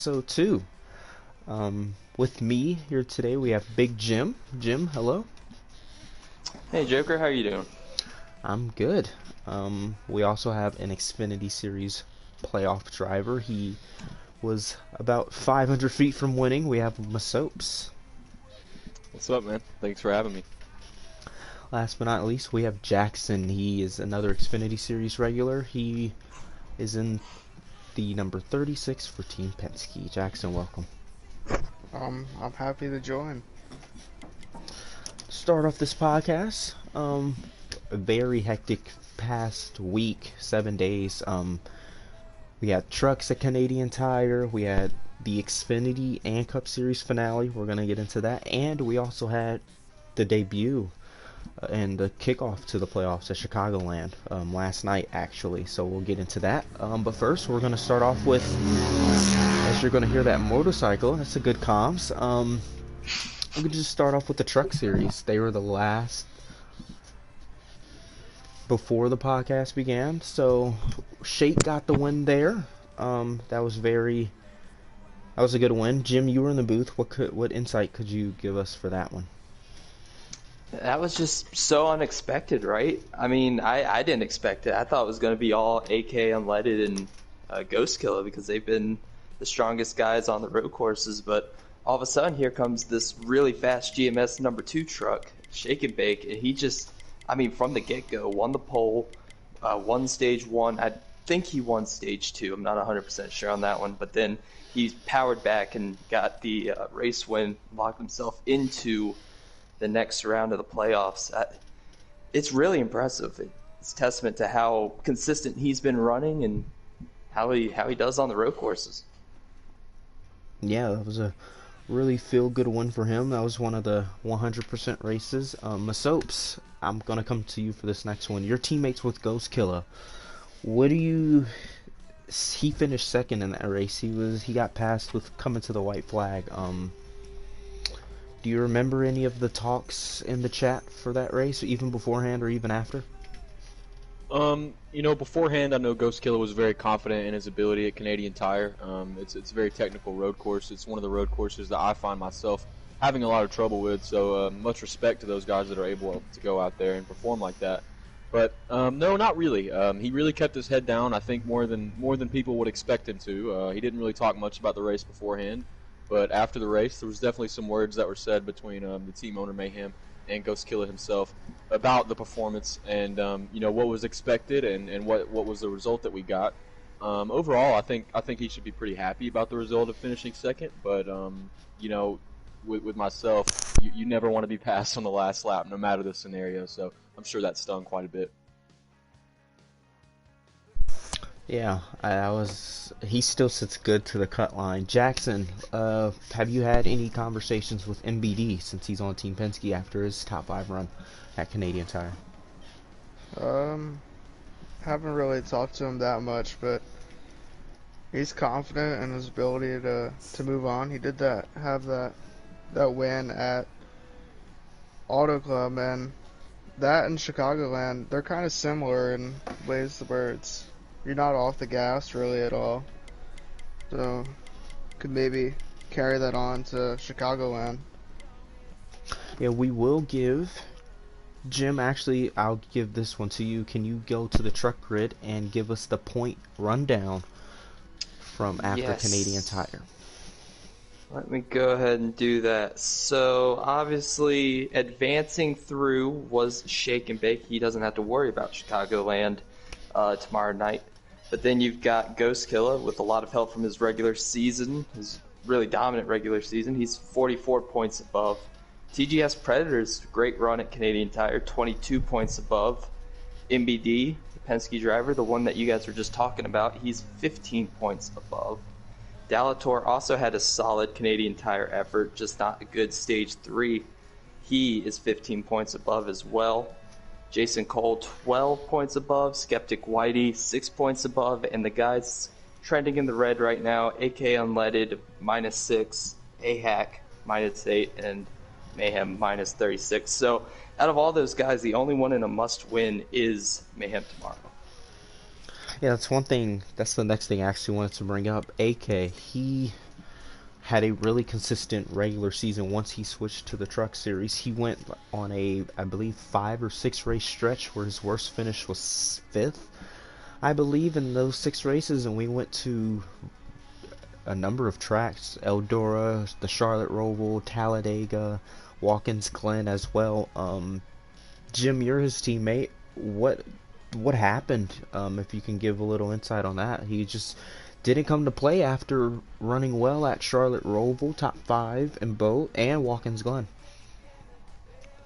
So too. With me here today we have Big Jim. Jim, hello. Hey Joker, how you doing? I'm good. We also have an Xfinity Series playoff driver. He was about 500 feet from winning. We have Masopes. What's up, man? Thanks for having me. Last but not least, we have Jackson. He is another Xfinity Series regular. He is in the number 36 for Team Penske. Jackson, welcome. I'm happy to join. Start off this podcast. A very hectic past week, 7 days. We had trucks at Canadian Tire. We had the Xfinity and Cup Series finale. We're gonna get into that, and we also had the debut and the kickoff to the playoffs at Chicagoland last night, actually. So we'll get into that. But first, we're gonna start off with, as you're gonna hear that motorcycle. That's a good comms. We could just start off with the Truck Series. They were the last before the podcast began. So Shake got the win there. That was a good win. Jim, you were in the booth. What insight could you give us for that one? That was just so unexpected, right? I mean, I didn't expect it. I thought it was going to be all AK Unleaded and Ghost Killer because they've been the strongest guys on the road courses. But all of a sudden, here comes this really fast GMS number 2 truck, Shake and Bake, and he just, I mean, from the get-go, won the pole, won stage 1. I think he won stage 2. I'm not 100% sure on that one. But then he powered back and got the race win, locked himself into the next round of the playoffs. It's really impressive. It's a testament to how consistent he's been running and how he does on the road courses. Yeah, that was a really feel-good win for him. That was one of the 100% races. Masopes, I'm going to come to you for this next one. Your teammates with Ghost Killer. He finished second in that race. He got passed with coming to the white flag. Do you remember any of the talks in the chat for that race, even beforehand or even after? Beforehand, I know Ghost Killer was very confident in his ability at Canadian Tire. It's a very technical road course. It's one of the road courses that I find myself having a lot of trouble with. So much respect to those guys that are able to go out there and perform like that. But no, not really. He really kept his head down. I think more than people would expect him to. He didn't really talk much about the race beforehand. But after the race, there was definitely some words that were said between the team owner Mayhem and Ghost Killer himself about the performance and what was expected and what was the result that we got. Overall, I think he should be pretty happy about the result of finishing second. But with myself, you never want to be passed on the last lap, no matter the scenario. So I'm sure that stung quite a bit. Yeah, he still sits good to the cut line. Jackson, have you had any conversations with MBD since he's on Team Penske after his top 5 run at Canadian Tire? Haven't really talked to him that much, but he's confident in his ability to move on. He did have that win at Auto Club, and that in Chicagoland, they're kind of similar in ways where you're not off the gas really at all. So could maybe carry that on to Chicagoland. Yeah, we will give Jim. Actually, I'll give this one to you. Can you go to the truck grid and give us the point rundown from after Yes. Canadian Tire? Let me go ahead and do that. So obviously, advancing through was Shake and Bake. He doesn't have to worry about Chicagoland tomorrow night. But then you've got Ghost Killer with a lot of help from his regular season, his really dominant regular season. He's 44 points above. TGS Predators, great run at Canadian Tire, 22 points above. MBD, the Penske driver, the one that you guys were just talking about, he's 15 points above. Dalator also had a solid Canadian Tire effort, just not a good stage 3. He is 15 points above as well. Jason Cole, 12 points above. Skeptic Whitey, 6 points above. And the guys trending in the red right now, AK Unleaded, -6. AHAC, -8. And Mayhem, -36. So out of all those guys, the only one in a must-win is Mayhem tomorrow. Yeah, that's one thing. That's the next thing I actually wanted to bring up. AK, he had a really consistent regular season. Once he switched to the truck series, he went on a, I believe, 5 or 6 race stretch where his worst finish was fifth, I believe, in those 6 races. And we went to a number of tracks: Eldora, the Charlotte Roval, Talladega, Watkins Glen as well. Jim, you're his teammate. What happened? If you can give a little insight on that. He just didn't come to play after running well at Charlotte Roval, top 5 in both, and Watkins Glen.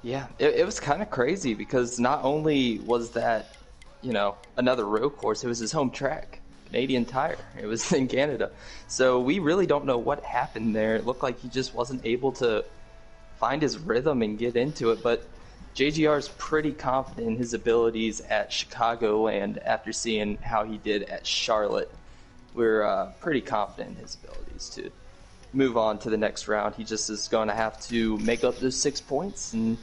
Yeah, it was kind of crazy because not only was that, another road course, it was his home track, Canadian Tire. It was in Canada. So we really don't know what happened there. It looked like he just wasn't able to find his rhythm and get into it. But JGR is pretty confident in his abilities at Chicagoland after seeing how he did at Charlotte. We're pretty confident in his abilities to move on to the next round. He just is going to have to make up those 6 points and,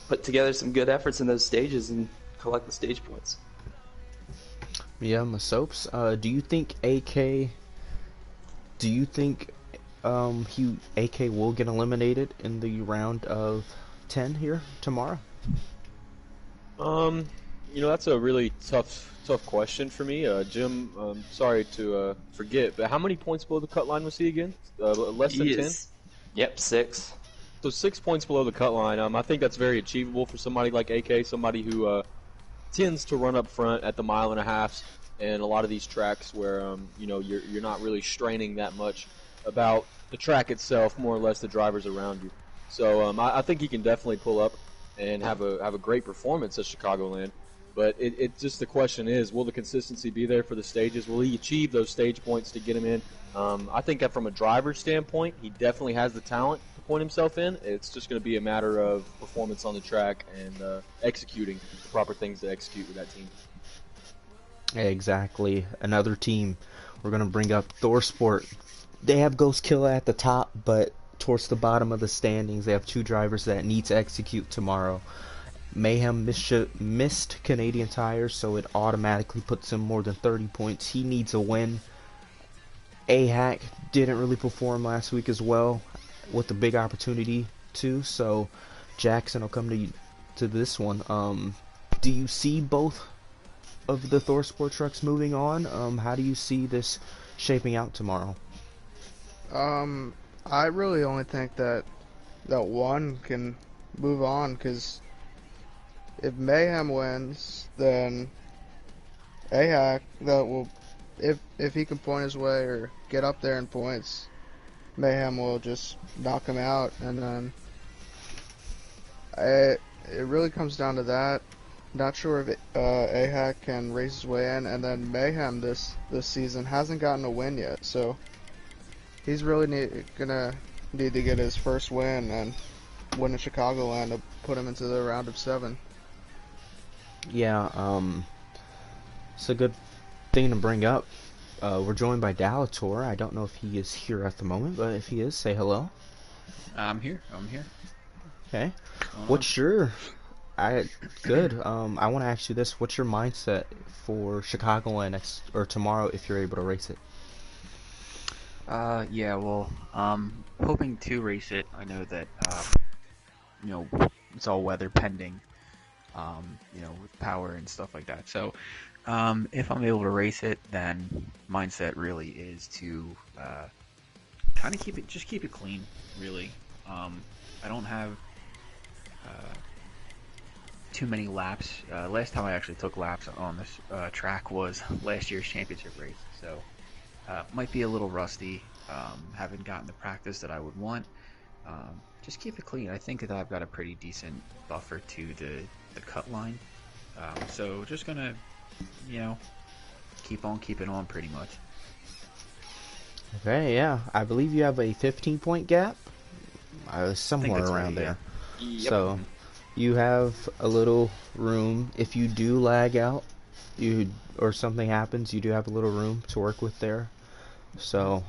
put together some good efforts in those stages and collect the stage points. Yeah, Masopes. Do you think AK AK will get eliminated in the round of 10 here tomorrow? That's a really tough question for me. Jim, sorry to forget, but how many points below the cut line was he again? Less than 10? Yep, 6. So 6 points below the cut line. I think that's very achievable for somebody like AK, somebody who tends to run up front at the 1.5 miles, and a lot of these tracks where you're not really straining that much about the track itself, more or less the drivers around you. So I think he can definitely pull up and have a great performance at Chicagoland. But it just, the question is, will the consistency be there for the stages? Will he achieve those stage points to get him in? I think that from a driver's standpoint, he definitely has the talent to point himself in. It's just going to be a matter of performance on the track and executing the proper things to execute with that team. Exactly. Another team we're going to bring up, ThorSport. They have Ghost Killer at the top, but towards the bottom of the standings, they have 2 drivers that need to execute tomorrow. Mayhem missed Canadian Tire, so it automatically puts him more than 30 points. He needs a win. AHAC didn't really perform last week as well, with a big opportunity too. So Jackson, I'll come to this one. Do you see both of the ThorSport trucks moving on? How do you see this shaping out tomorrow? I really only think that one can move on, because if Mayhem wins, then AHAC, if he can point his way or get up there in points, Mayhem will just knock him out, and then it really comes down to that. Not sure if AHAC can race his way in, and then Mayhem this season hasn't gotten a win yet, so he's really gonna need to get his first win and win in Chicagoland to put him into the round of 7. Yeah, it's a good thing to bring up. We're joined by Dalator. I don't know if he is here at the moment, but if he is, say hello. I'm here. Okay. What's your... Good. I want to ask you this. What's your mindset for Chicagoland or tomorrow if you're able to race it? Yeah, well, hoping to race it. I know that, it's all weather pending, with power and stuff like that. So, if I'm able to race it, then mindset really is to, kind of keep it clean, really. I don't have, too many laps. Last time I actually took laps on this, track was last year's championship race. So, might be a little rusty. Haven't gotten the practice that I would want. Just keep it clean. I think that I've got a pretty decent buffer to the cut line. So just gonna, keep on keeping on pretty much. Okay, yeah. I believe you have a 15-point gap. Somewhere around right, there. yeah. Yep. So you have a little room. If you do lag out, or something happens, you do have a little room to work with there. So,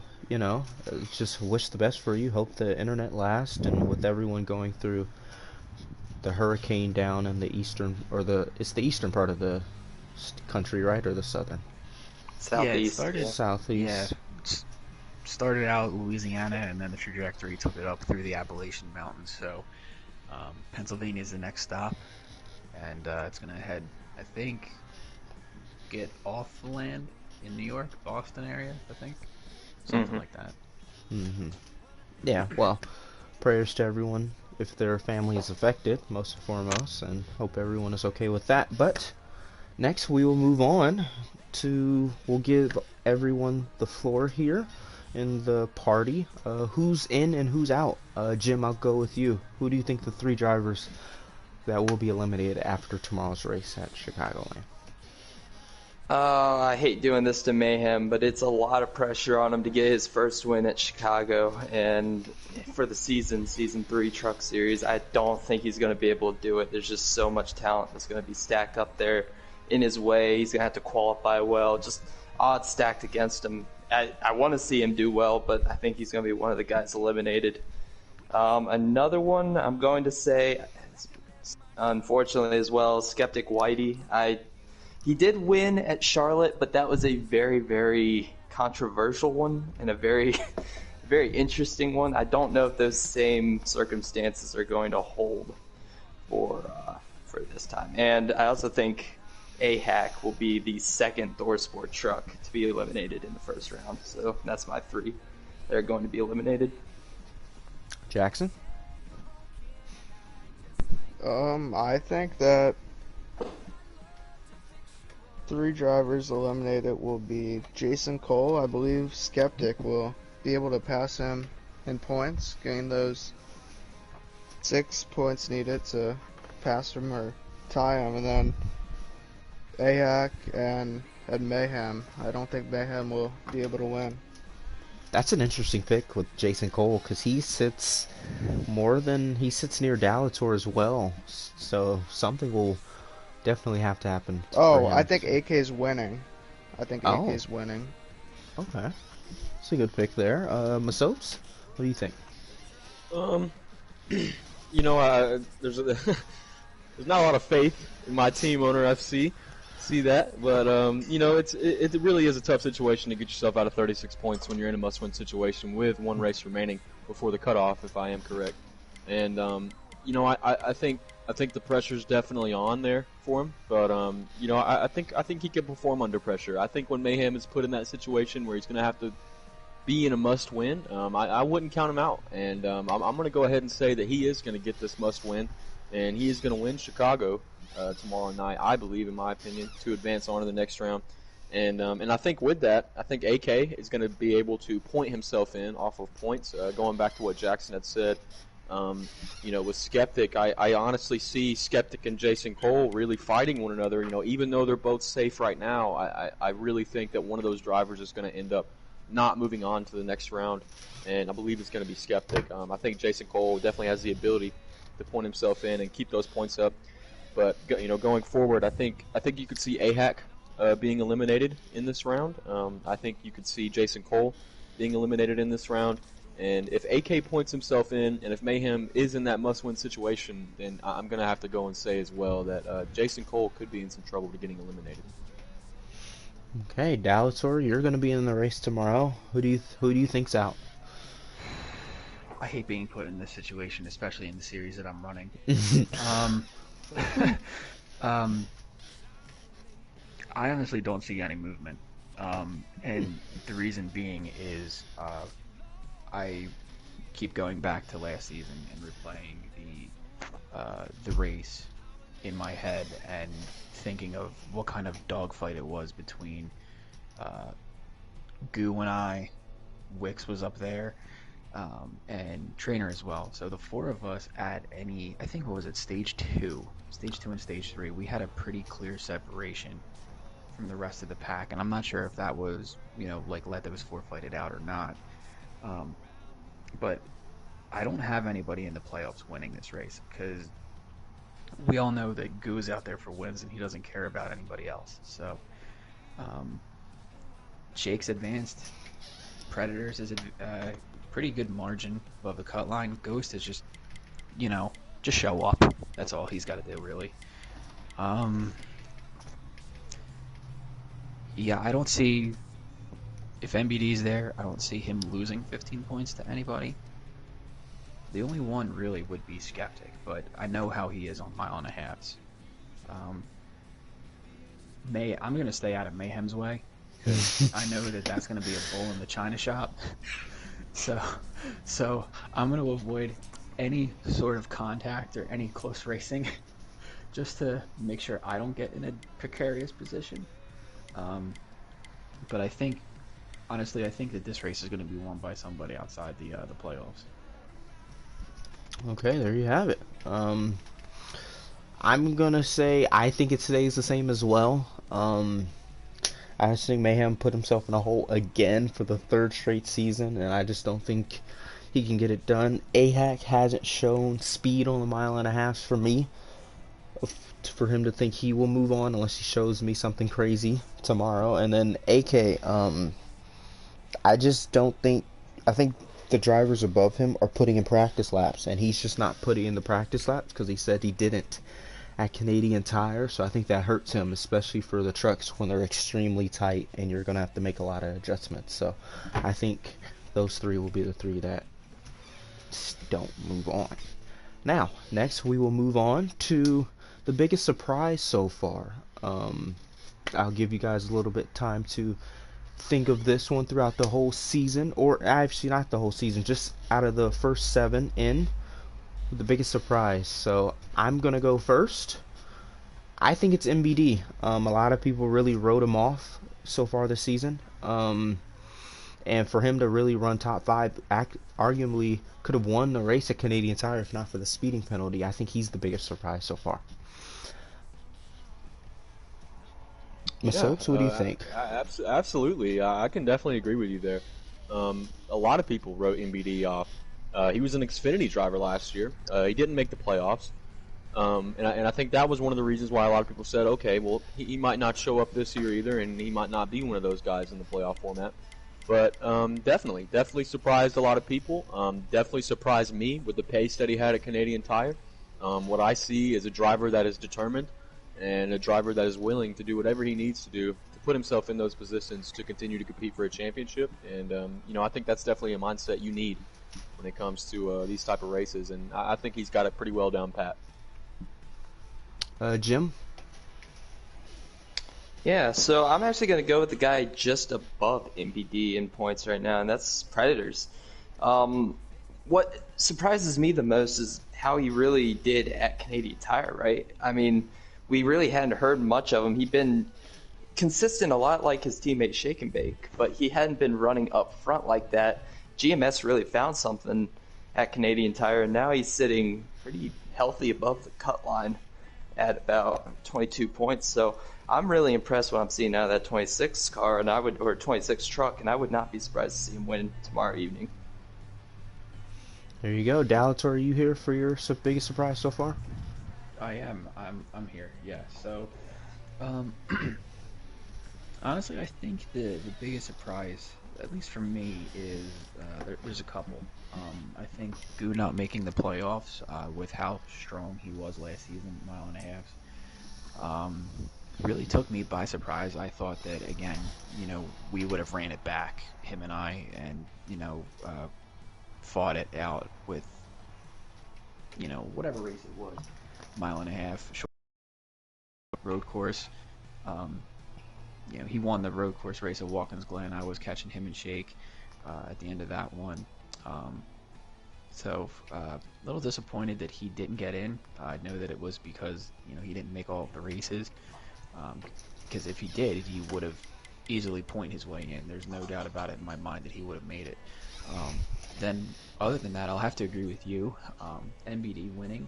just wish the best for you. Hope the internet lasts, and with everyone going through the hurricane down in the eastern, it's the eastern part of the country, right, or the southern? Southeast. Yeah, it Southeast. Yeah, started out Louisiana, and then the trajectory took it up through the Appalachian Mountains. So Pennsylvania is the next stop, and it's going to head, I think, get off the land in New York, Boston area, I think. Something like that. Yeah, well, prayers to everyone if their family is affected, most and foremost, and hope everyone is okay with that. But next we will move on we'll give everyone the floor here in the party. Who's in and who's out? Jim, I'll go with you. Who do you think the 3 drivers that will be eliminated after tomorrow's race at Chicagoland? I hate doing this to Mayhem, but it's a lot of pressure on him to get his first win at Chicago. And for the Season 3 Truck Series, I don't think he's going to be able to do it. There's just so much talent that's going to be stacked up there in his way. He's going to have to qualify well. Just odds stacked against him. I want to see him do well, but I think he's going to be one of the guys eliminated. Another one I'm going to say, unfortunately as well, Skeptic Whitey. He did win at Charlotte, but that was a very, very controversial one and a very, very interesting one. I don't know if those same circumstances are going to hold for this time. And I also think A-Hack will be the second ThorSport truck to be eliminated in the first round. So that's my 3 that are going to be eliminated. Jackson? I think that 3 drivers eliminated will be Jason Cole. I believe Skeptic will be able to pass him in points, gain those 6 points needed to pass him or tie him, and then Ahak and Mayhem. I don't think Mayhem will be able to win. That's an interesting pick with Jason Cole, because he sits near Dallator as well, so something will definitely have to happen. I think AK's winning. AK's winning. Okay. That's a good pick there. Masopes, what do you think? There's not a lot of faith in my team, Owner FC. See that, but it really is a tough situation to get yourself out of 36 points when you're in a must-win situation with 1 race remaining before the cutoff, if I am correct. And I think the pressure's definitely on there for him, but I think he can perform under pressure. I think when Mayhem is put in that situation where he's going to have to be in a must-win, I wouldn't count him out, and I'm going to go ahead and say that he is going to get this must-win, and he is going to win Chicago tomorrow night, I believe, in my opinion, to advance on to the next round. And I think with that, I think AK is going to be able to point himself in off of points. Going back to what Jackson had said, with Skeptic, I honestly see Skeptic and Jason Cole really fighting one another. Even though they're both safe right now, I really think that one of those drivers is going to end up not moving on to the next round, and I believe it's going to be Skeptic. I think Jason Cole definitely has the ability to point himself in and keep those points up. But going forward, I think you could see Ahak being eliminated in this round. I think you could see Jason Cole being eliminated in this round. And if AK points himself in, and if Mayhem is in that must-win situation, then I'm going to have to go and say as well that Jason Cole could be in some trouble to getting eliminated. Okay, Dallator, you're going to be in the race tomorrow. Who do you think's out? I hate being put in this situation, especially in the series that I'm running. I honestly don't see any movement, and the reason being is I keep going back to last season and replaying the race in my head and thinking of what kind of dogfight it was between Goo and I. Wix was up there, and Trainer as well. So the 4 of us at I think what was it, stage 2 and stage 3, we had a pretty clear separation from the rest of the pack, and I'm not sure if that was let those 4 fight it out or not. But I don't have anybody in the playoffs winning this race, because we all know that Goo is out there for wins and he doesn't care about anybody else. So Jake's advanced. Predators is a pretty good margin above the cut line. Ghost is just show up. That's all he's got to do, really. Yeah, I don't see if MBD's there, I don't see him losing 15 points to anybody. The only one really would be Skeptic, but I know how he is on mile and a halves. Um, I'm gonna stay out of Mayhem's way because I know that that's gonna be a bull in the china shop. So, so I'm gonna avoid any sort of contact or any close racing, just to make sure I don't get in a precarious position. Um, but honestly, I think that this race is going to be won by somebody outside the playoffs. Okay, there you have it. I'm gonna say I think it stays the same as well. I just think Mayhem put himself in a hole again for the third straight season, and I just don't think he can get it done. AHAC hasn't shown speed on the mile and a half for me, for him to think he will move on unless he shows me something crazy tomorrow. And then AK, I just don't think. I think the drivers above him are putting in practice laps, and he's just not putting in the practice laps because he said he didn't at Canadian Tire. So I think that hurts him, especially for the trucks when they're extremely tight and you're going to have to make a lot of adjustments. So I think those three will be the three that don't move on. Now, next we will move on to the biggest surprise so far. I'll give you guys a little bit time to think of this one throughout the whole season, or actually not the whole season, just out of the first 7 in, the biggest surprise. So I'm gonna go first. I think it's MBD. A lot of people really wrote him off so far this season, and for him to really run top 5, arguably could have won the race at Canadian Tire if not for the speeding penalty. I think he's the biggest surprise so far. Masopes, what do you think? Absolutely. I can definitely agree with you there. A lot of people wrote MBD off. He was an Xfinity driver last year. He didn't make the playoffs. And I think that was one of the reasons why a lot of people said, okay, well, he might not show up this year either, and he might not be one of those guys in the playoff format. But definitely surprised a lot of people. Definitely surprised me with the pace that he had at Canadian Tire. What I see is a driver that is determined and a driver that is willing to do whatever he needs to do to put himself in those positions to continue to compete for a championship. And I think that's definitely a mindset you need when it comes to these type of races. And I think he's got it pretty well down pat. Jim? Yeah, so I'm actually going to go with the guy just above MBD in points right now, and that's Predators. What surprises me the most is how he really did at Canadian Tire, right? I mean, we really hadn't heard much of him. He'd been consistent a lot like his teammate Shake and Bake, but he hadn't been running up front like that. GMS really found something at Canadian Tire, and now he's sitting pretty healthy above the cut line at about 22 points. So I'm really impressed what I'm seeing out of that 26 car, or 26 truck, and I would not be surprised to see him win tomorrow evening. There you go. Dallas, are you here for your biggest surprise so far? I am. I'm here. Yeah. So, honestly, I think the biggest surprise, at least for me, is there's a couple. I think Goo not making the playoffs with how strong he was last season, mile and a half, really took me by surprise. I thought that, again, we would have ran it back, him and I, and, fought it out with, whatever race it was, mile and a half, short road course. He won the road course race at Watkins Glen. I was catching him and Shake at the end of that one. So a little disappointed that he didn't get in. I know that it was because he didn't make all of the races. Because if he did, he would have easily pointed his way in. There's no doubt about it in my mind that he would have made it. Then other than that, I'll have to agree with you. NBD winning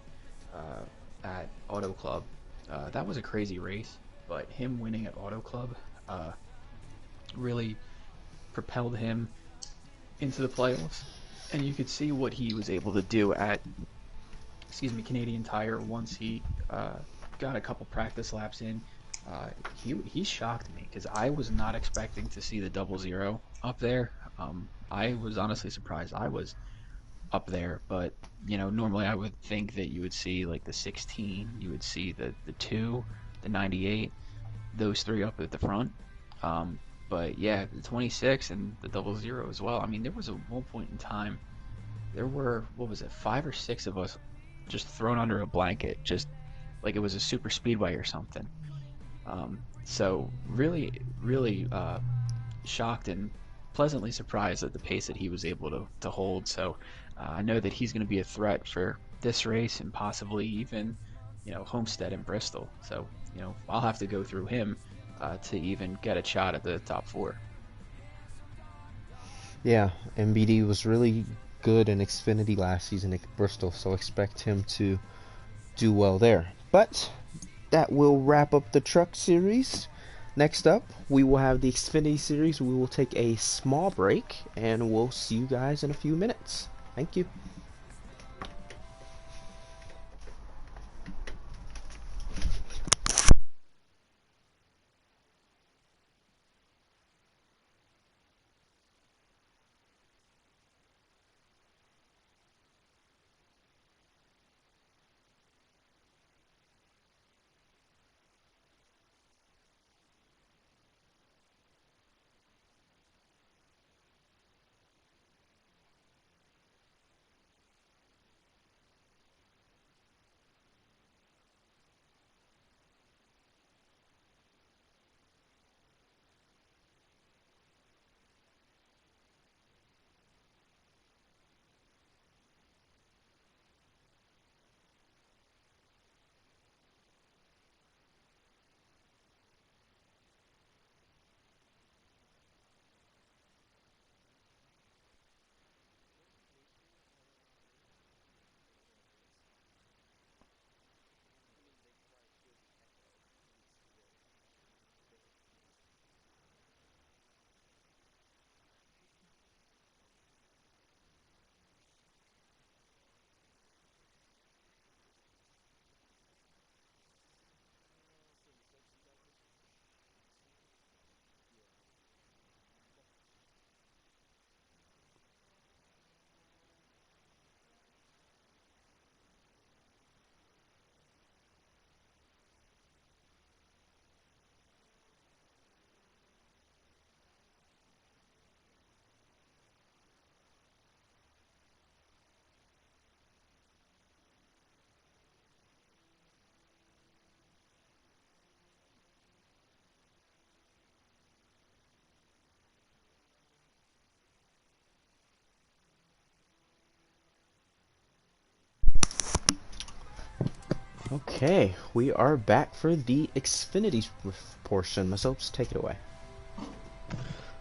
at Auto Club, that was a crazy race. But him winning at Auto Club really propelled him into the playoffs. And you could see what he was able to do at, Canadian Tire once he got a couple practice laps in. He shocked me because I was not expecting to see the 00 up there. I was honestly surprised. I was up there, but normally I would think that you would see like the 16, you would see the 2, the 98, those three up at the front. But yeah, the 26 and the 00 as well. I mean, there was a one point in time, there were, what was it, 5 or 6 of us just thrown under a blanket, just like it was a super speedway or something. So really, really shocked and pleasantly surprised at the pace that he was able to hold. So I know that he's going to be a threat for this race and possibly even, Homestead and Bristol. So, I'll have to go through him to even get a shot at the top 4. Yeah, MBD was really good in Xfinity last season at Bristol, so expect him to do well there. But that will wrap up the truck series. Next up, we will have the Xfinity series. We will take a small break, and we'll see you guys in a few minutes. Thank you. Okay, we are back for the Xfinity portion. Myself, take it away.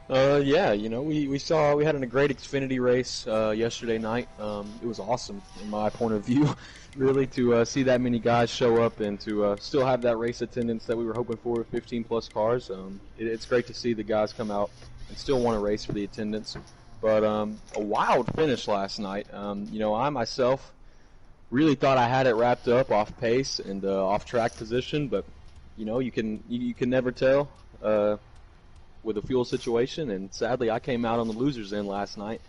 Yeah, we had a great Xfinity race yesterday night. It was awesome in my point of view, really, to see that many guys show up and to still have that race attendance that we were hoping for, 15 plus cars. It's great to see the guys come out and still want to race for the attendance. But a wild finish last night. I myself really thought I had it wrapped up off pace and off track position, but you can never tell. With a fuel situation, and sadly I came out on the loser's end last night.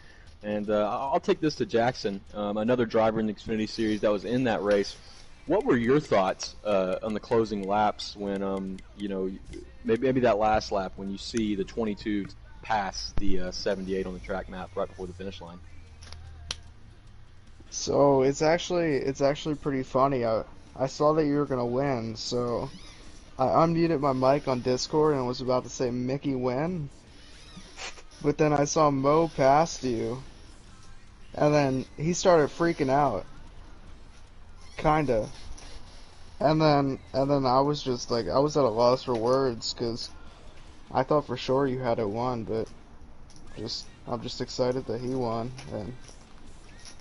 And I'll take this to Jackson, another driver in the Xfinity Series that was in that race. What were your thoughts on the closing laps when, maybe that last lap when you see the 22 pass the 78 on the track map right before the finish line? So it's actually pretty funny. I saw that you were gonna win, so I unmuted my mic on Discord and was about to say Mickey win, but then I saw Mo past you, and then he started freaking out, kinda, and then I was just like, I was at a loss for words, cause I thought for sure you had it won, but I'm just excited that he won, and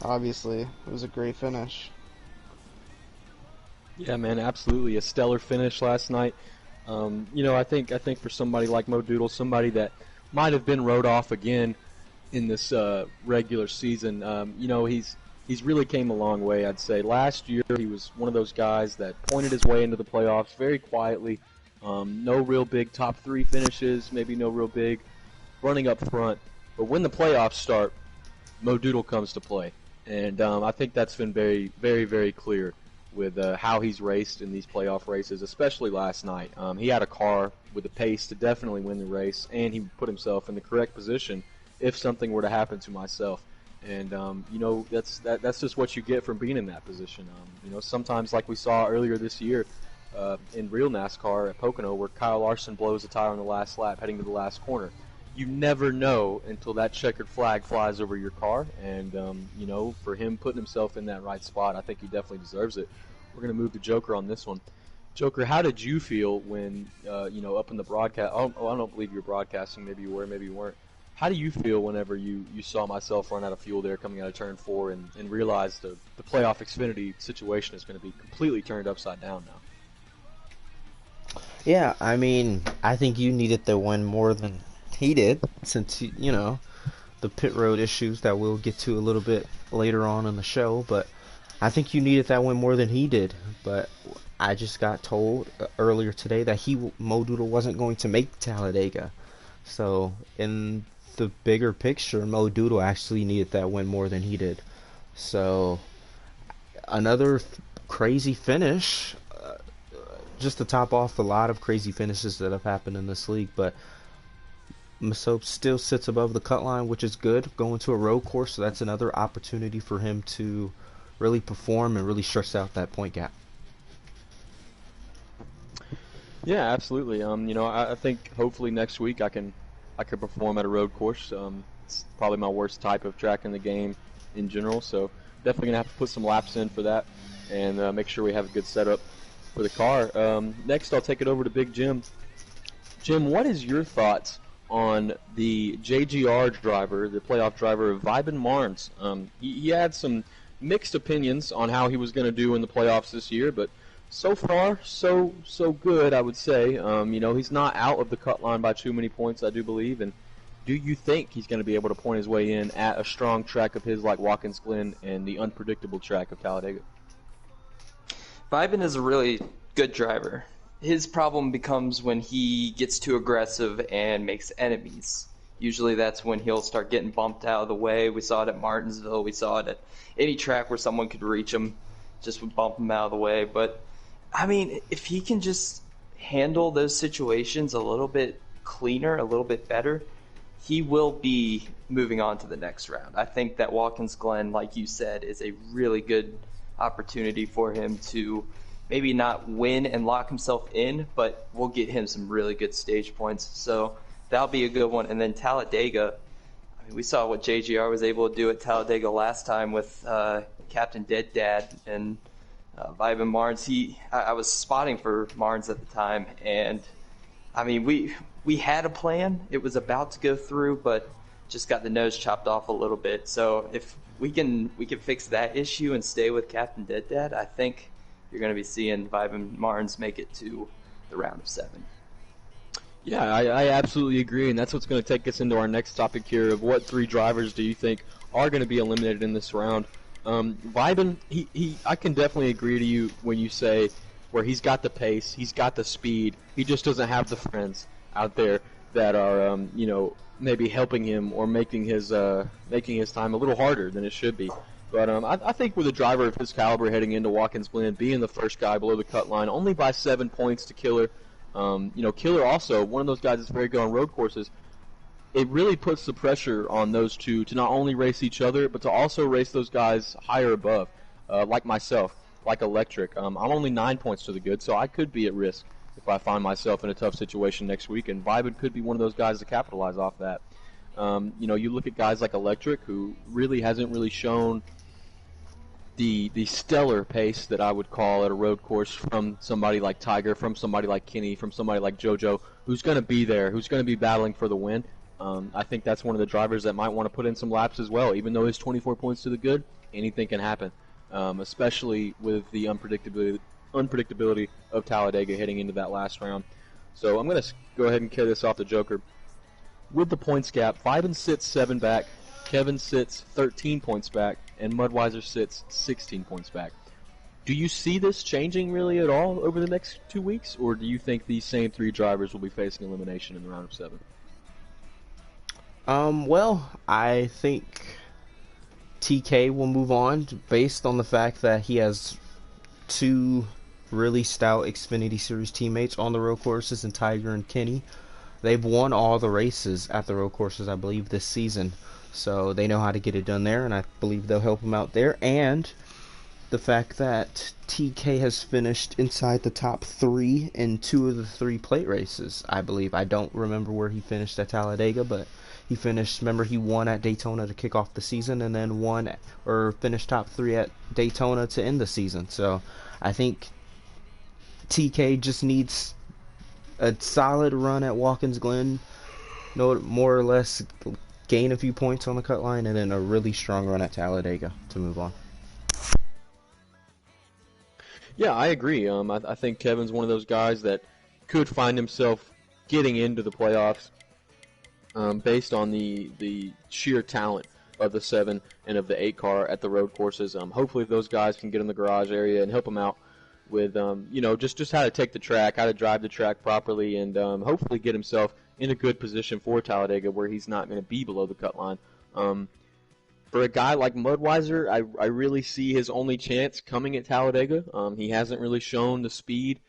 obviously it was a great finish. Yeah, man, absolutely a stellar finish last night. I think for somebody like Mo Doodle, somebody that might have been wrote off again in this regular season, he's really came a long way. I'd say last year he was one of those guys that pointed his way into the playoffs very quietly. No real big top 3 finishes, maybe no real big running up front. But when the playoffs start, Mo Doodle comes to play, and I think that's been very, very, very clear with how he's raced in these playoff races, especially last night. He had a car with the pace to definitely win the race, and he put himself in the correct position if something were to happen to myself. And that's just what you get from being in that position. Sometimes, like we saw earlier this year in real NASCAR at Pocono, where Kyle Larson blows a tire on the last lap heading to the last corner. You never know until that checkered flag flies over your car. And for him putting himself in that right spot, I think he definitely deserves it. We're going to move to Joker on this one. Joker, how did you feel when up in the broadcast? I don't believe you were broadcasting. Maybe you were, maybe you weren't. How do you feel whenever you saw myself run out of fuel there coming out of turn 4 and realized the playoff Xfinity situation is going to be completely turned upside down now? Yeah, I mean, I think you needed the win more than he did, since the pit road issues that we'll get to a little bit later on in the show. But I think you needed that win more than he did. But I just got told earlier today that Mo Doodle wasn't going to make Talladega. So in the bigger picture, Mo Doodle actually needed that win more than he did. So another crazy finish, just to top off a lot of crazy finishes that have happened in this league. But Masope still sits above the cut line, which is good, going to a road course. So that's another opportunity for him to really perform and really stretch out that point gap. Yeah, absolutely. I think hopefully next week I can perform at a road course. It's probably my worst type of track in the game in general, so definitely gonna have to put some laps in for that and make sure we have a good setup for the car. Next, I'll take it over to Big Jim. Jim, what is your thoughts on the JGR driver, the playoff driver, Vibin Marnes? He had some mixed opinions on how he was going to do in the playoffs this year, but so far, so good, I would say. He's not out of the cut line by too many points, I do believe. And do you think he's going to be able to point his way in at a strong track of his like Watkins Glen and the unpredictable track of Talladega? Vibin is a really good driver. His problem becomes when he gets too aggressive and makes enemies. Usually that's when he'll start getting bumped out of the way. We saw it at Martinsville. We saw it at any track where someone could reach him, just would bump him out of the way. But, I mean, if he can just handle those situations a little bit cleaner, a little bit better, he will be moving on to the next round. I think that Watkins Glen, like you said, is a really good opportunity for him to maybe not win and lock himself in, but we'll get him some really good stage points. So that'll be a good one. And then Talladega, I mean, we saw what JGR was able to do at Talladega last time with Captain Dead Dad and Vibin Marnes. I was spotting for Marnes at the time, and I mean, we had a plan. It was about to go through, but just got the nose chopped off a little bit. So if we can fix that issue and stay with Captain Dead Dad, I think you're going to be seeing Vibin Marnes make it to the round of 7. Yeah, I absolutely agree, and that's what's going to take us into our next topic here of what 3 drivers do you think are going to be eliminated in this round. Vibin, I can definitely agree to you when you say where he's got the pace, he's got the speed, he just doesn't have the friends out there that are, maybe helping him or making his time a little harder than it should be. But I think with a driver of his caliber heading into Watkins Glen, being the first guy below the cut line, only by 7 points to Killer. Killer also, one of those guys that's very good on road courses. It really puts the pressure on those two to not only race each other, but to also race those guys higher above, like myself, like Electric. I'm only 9 points to the good, so I could be at risk if I find myself in a tough situation next week, and Vibin could be one of those guys to capitalize off that. You look at guys like Electric, who really hasn't really shown the stellar pace that I would call at a road course from somebody like Tiger, from somebody like Kenny, from somebody like JoJo, who's going to be there, who's going to be battling for the win. I think that's one of the drivers that might want to put in some laps as well. Even though it's 24 points to the good, anything can happen, especially with the unpredictability of Talladega heading into that last round. So I'm going to go ahead and carry this off the Joker. With the points gap, Vibin sits 7 back, Kevin sits 13 points back, and Mudweiser sits 16 points back. Do you see this changing really at all over the next 2 weeks, or do you think these same 3 drivers will be facing elimination in the round of 7? Well, I think TK will move on based on the fact that he has 2 really stout Xfinity Series teammates on the road courses, and Tiger and Kenny. They've won all the races at the road courses, I believe, this season. So they know how to get it done there, and I believe they'll help them out there. And the fact that TK has finished inside the top 3 in 2 of the 3 plate races, I believe. I don't remember where he finished at Talladega, but he finished, remember, he won at Daytona to kick off the season, and then finished top 3 at Daytona to end the season. So I think TK just needs a solid run at Watkins Glen, no more or less gain a few points on the cut line, and then a really strong run at Talladega to move on. Yeah, I agree. I think Kevin's one of those guys that could find himself getting into the playoffs based on the sheer talent of the 7 and of the 8 car at the road courses. Hopefully those guys can get in the garage area and help him out with just how to take the track, how to drive the track properly, and hopefully get himself in a good position for Talladega where he's not going to be below the cut line. For a guy like Mudweiser, I really see his only chance coming at Talladega. He hasn't really shown the speed,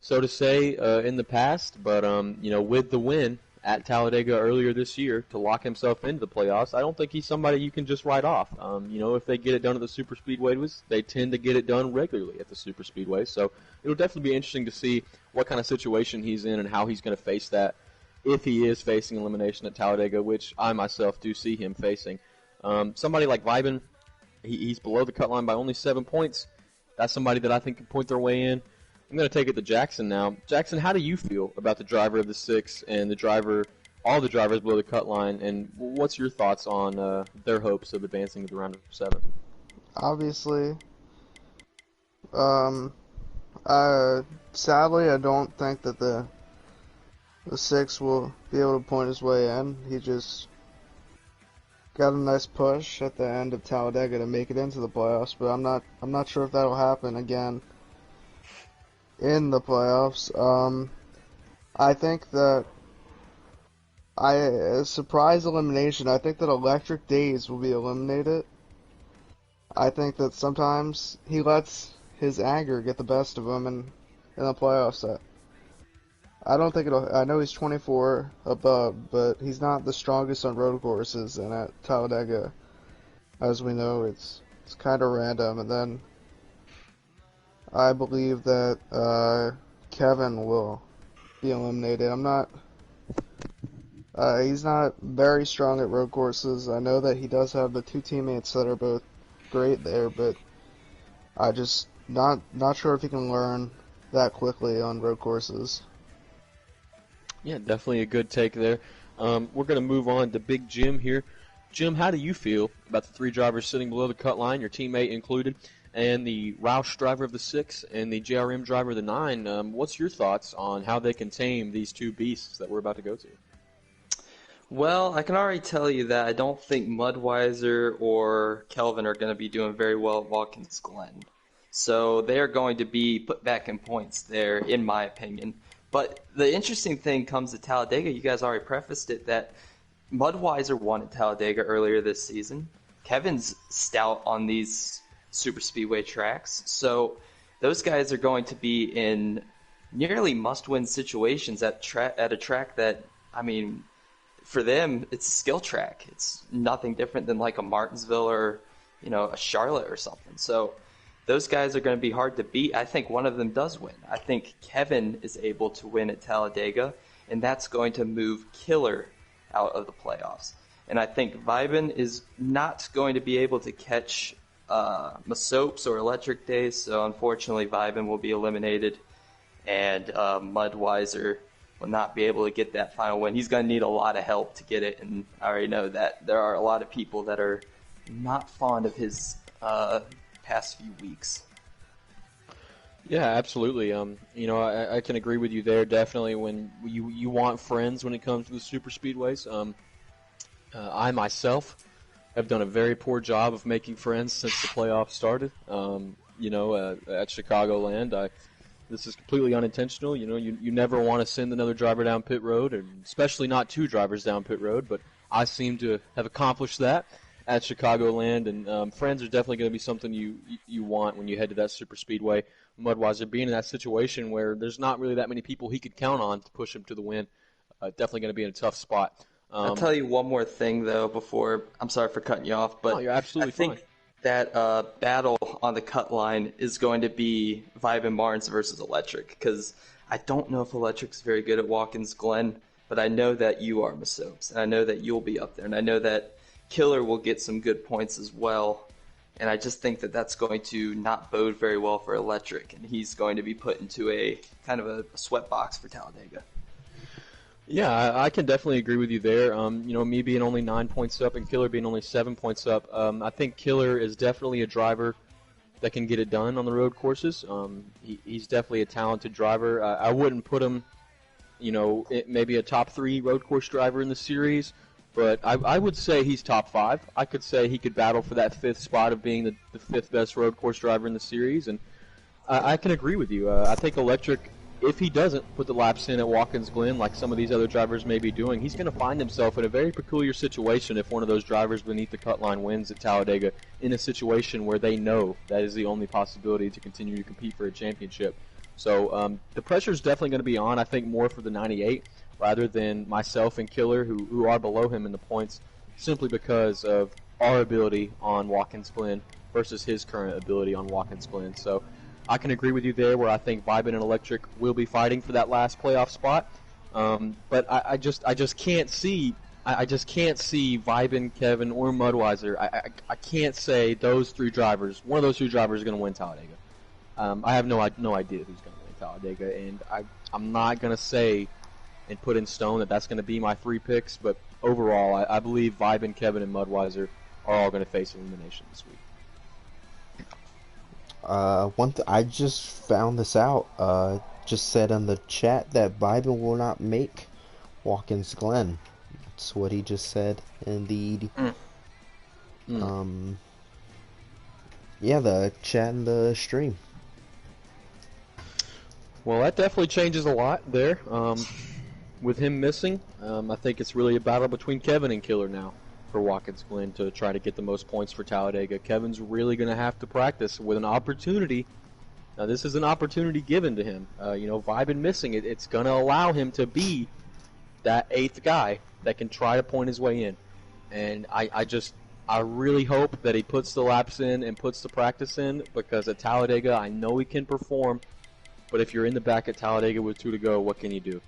so to say, in the past. But, with the win at Talladega earlier this year to lock himself into the playoffs, I don't think he's somebody you can just write off. If they get it done at the super speedways, they tend to get it done regularly at the super speedways. So it'll definitely be interesting to see what kind of situation he's in and how he's going to face that if he is facing elimination at Talladega, which I myself do see him facing. Somebody like Vibin, he's below the cut line by only 7 points. That's somebody that I think can point their way in. I'm going to take it to Jackson now. Jackson, how do you feel about the driver of the 6 and all the drivers below the cut line, and what's your thoughts on their hopes of advancing to the round of 7? Obviously, sadly, I don't think that the 6 will be able to point his way in. He just got a nice push at the end of Talladega to make it into the playoffs, but I'm not sure if that'll happen again in the playoffs. I think that a surprise elimination. I think that Electric Days will be eliminated. I think that sometimes he lets his anger get the best of him in the playoffs. I don't think it'll. I know he's 24 above, but he's not the strongest on road courses, and at Talladega, as we know, it's kind of random. And then I believe that Kevin will be eliminated. He's not very strong at road courses. I know that he does have the 2 teammates that are both great there, but I just not sure if he can learn that quickly on road courses. Yeah, definitely a good take there. We're going to move on to Big Jim here. Jim, how do you feel about the 3 drivers sitting below the cut line, your teammate included, and the Roush driver of the 6 and the JRM driver of the 9? What's your thoughts on how they can tame these 2 beasts that we're about to go to? Well, I can already tell you that I don't think Mudweiser or Kelvin are going to be doing very well at Watkins Glen. So they're going to be put back in points there, in my opinion. But the interesting thing comes at Talladega. You guys already prefaced it that Mudweiser won at Talladega earlier this season. Kevin's stout on these super speedway tracks. So those guys are going to be in nearly must-win situations at a track that, I mean, for them, it's a skill track. It's nothing different than like a Martinsville or, a Charlotte or something. So those guys are going to be hard to beat. I think one of them does win. I think Kevin is able to win at Talladega, and that's going to move Killer out of the playoffs. And I think Vibin is not going to be able to catch Masopes or Electric Days, so unfortunately Vibin will be eliminated, and Mudweiser will not be able to get that final win. He's going to need a lot of help to get it, and I already know that there are a lot of people that are not fond of his past few weeks. Yeah, absolutely. I can agree with you there. Definitely, when you want friends when it comes to the super speedways. I myself have done a very poor job of making friends since the playoffs started. At Chicagoland, this is completely unintentional. You never want to send another driver down pit road, and especially not 2 drivers down pit road. But I seem to have accomplished that. at Chicagoland, and friends are definitely going to be something you want when you head to that super speedway. Mudweiser being in that situation where there's not really that many people he could count on to push him to the win, definitely going to be in a tough spot. I'll tell you one more thing, though, before I'm sorry for cutting you off, but No, you're absolutely I think fine. that battle on the cut line is going to be Vibe and Barnes versus Electric, because I don't know if Electric's very good at Watkins Glen, but I know that you are, Masopes, and I know that you'll be up there, and I know that Killer will get some good points as well, and I just think that that's going to not bode very well for Electric, and he's going to be put into a kind of a sweat box for Talladega. Yeah, I can definitely agree with you there. Me being only 9 points up and Killer being only 7 points up, I think Killer is definitely a driver that can get it done on the road courses. He's definitely a talented driver. I wouldn't put him, maybe a top 3 road course driver in the series, but I would say he's top 5. I could say he could battle for that 5th spot of being the 5th best road course driver in the series, and I can agree with you. I think Electric, if he doesn't put the laps in at Watkins Glen like some of these other drivers may be doing, he's going to find himself in a very peculiar situation if one of those drivers beneath the cut line wins at Talladega in a situation where they know that is the only possibility to continue to compete for a championship. So the pressure is definitely going to be on, I think, more for the 98 rather than myself and Killer, who are below him in the points, simply because of our ability on Watkins Glen versus his current ability on Watkins Glen. So I can agree with you there, where I think Vibin and Electric will be fighting for that last playoff spot. But I just can't see Vibin, Kevin, or Mudweiser. I can't say those 3 drivers. One of those 2 drivers is going to win Talladega. I have no idea who's going to win Talladega, and I'm not going to say and put in stone that that's going to be my 3 picks. But overall, I believe Vibin, Kevin, and Mudweiser are all going to face elimination this week. I just found this out. Just said in the chat that Biden will not make Watkins Glen. That's what he just said in the the chat and the stream. Well, that definitely changes a lot there. With him missing, I think it's really a battle between Kevin and Killer now for Watkins Glen to try to get the most points for Talladega. Kevin's really going to have to practice with an opportunity. Now, this is an opportunity given to him. Vibin missing it. It's going to allow him to be that 8th guy that can try to point his way in. And I really hope that he puts the laps in and puts the practice in, because at Talladega, I know he can perform. But if you're in the back at Talladega with 2 to go, what can you do?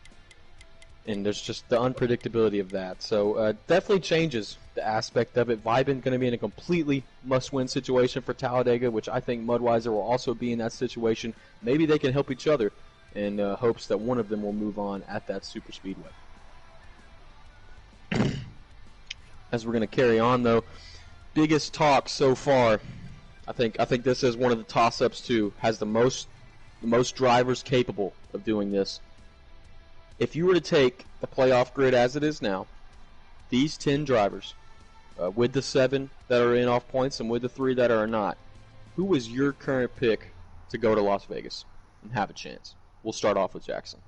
And there's just the unpredictability of that. So definitely changes the aspect of it. Vibin going to be in a completely must-win situation for Talladega, which I think Mudweiser will also be in that situation. Maybe they can help each other in hopes that one of them will move on at that super speedway. As we're going to carry on, though, biggest talk so far, I think this is one of the toss-ups too. Has the most drivers capable of doing this. If you were to take the playoff grid as it is now, these 10 drivers, with the 7 that are in off points and with the 3 that are not, who is your current pick to go to Las Vegas and have a chance? We'll start off with Jackson.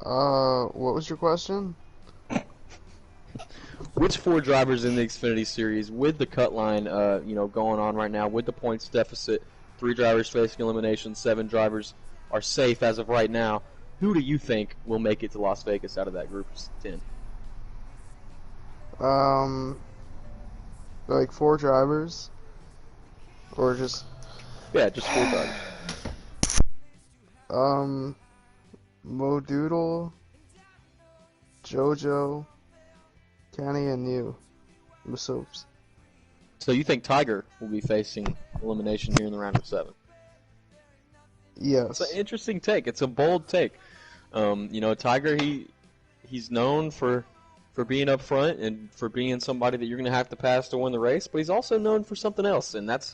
What was your question? Which 4 drivers in the Xfinity Series with the cut line, going on right now with the points deficit, 3 drivers facing elimination, 7 drivers are safe as of right now. Who do you think will make it to Las Vegas out of that group of 10? Like 4 drivers, or just just 4 drivers. Mo Doodle, JoJo, Kenny, and you, Masopes. So you think Tiger will be facing elimination here in the round of 7? Yes. It's an interesting take. It's a bold take. Tiger, he's known for being up front and for being somebody that you're going to have to pass to win the race, but he's also known for something else, and that's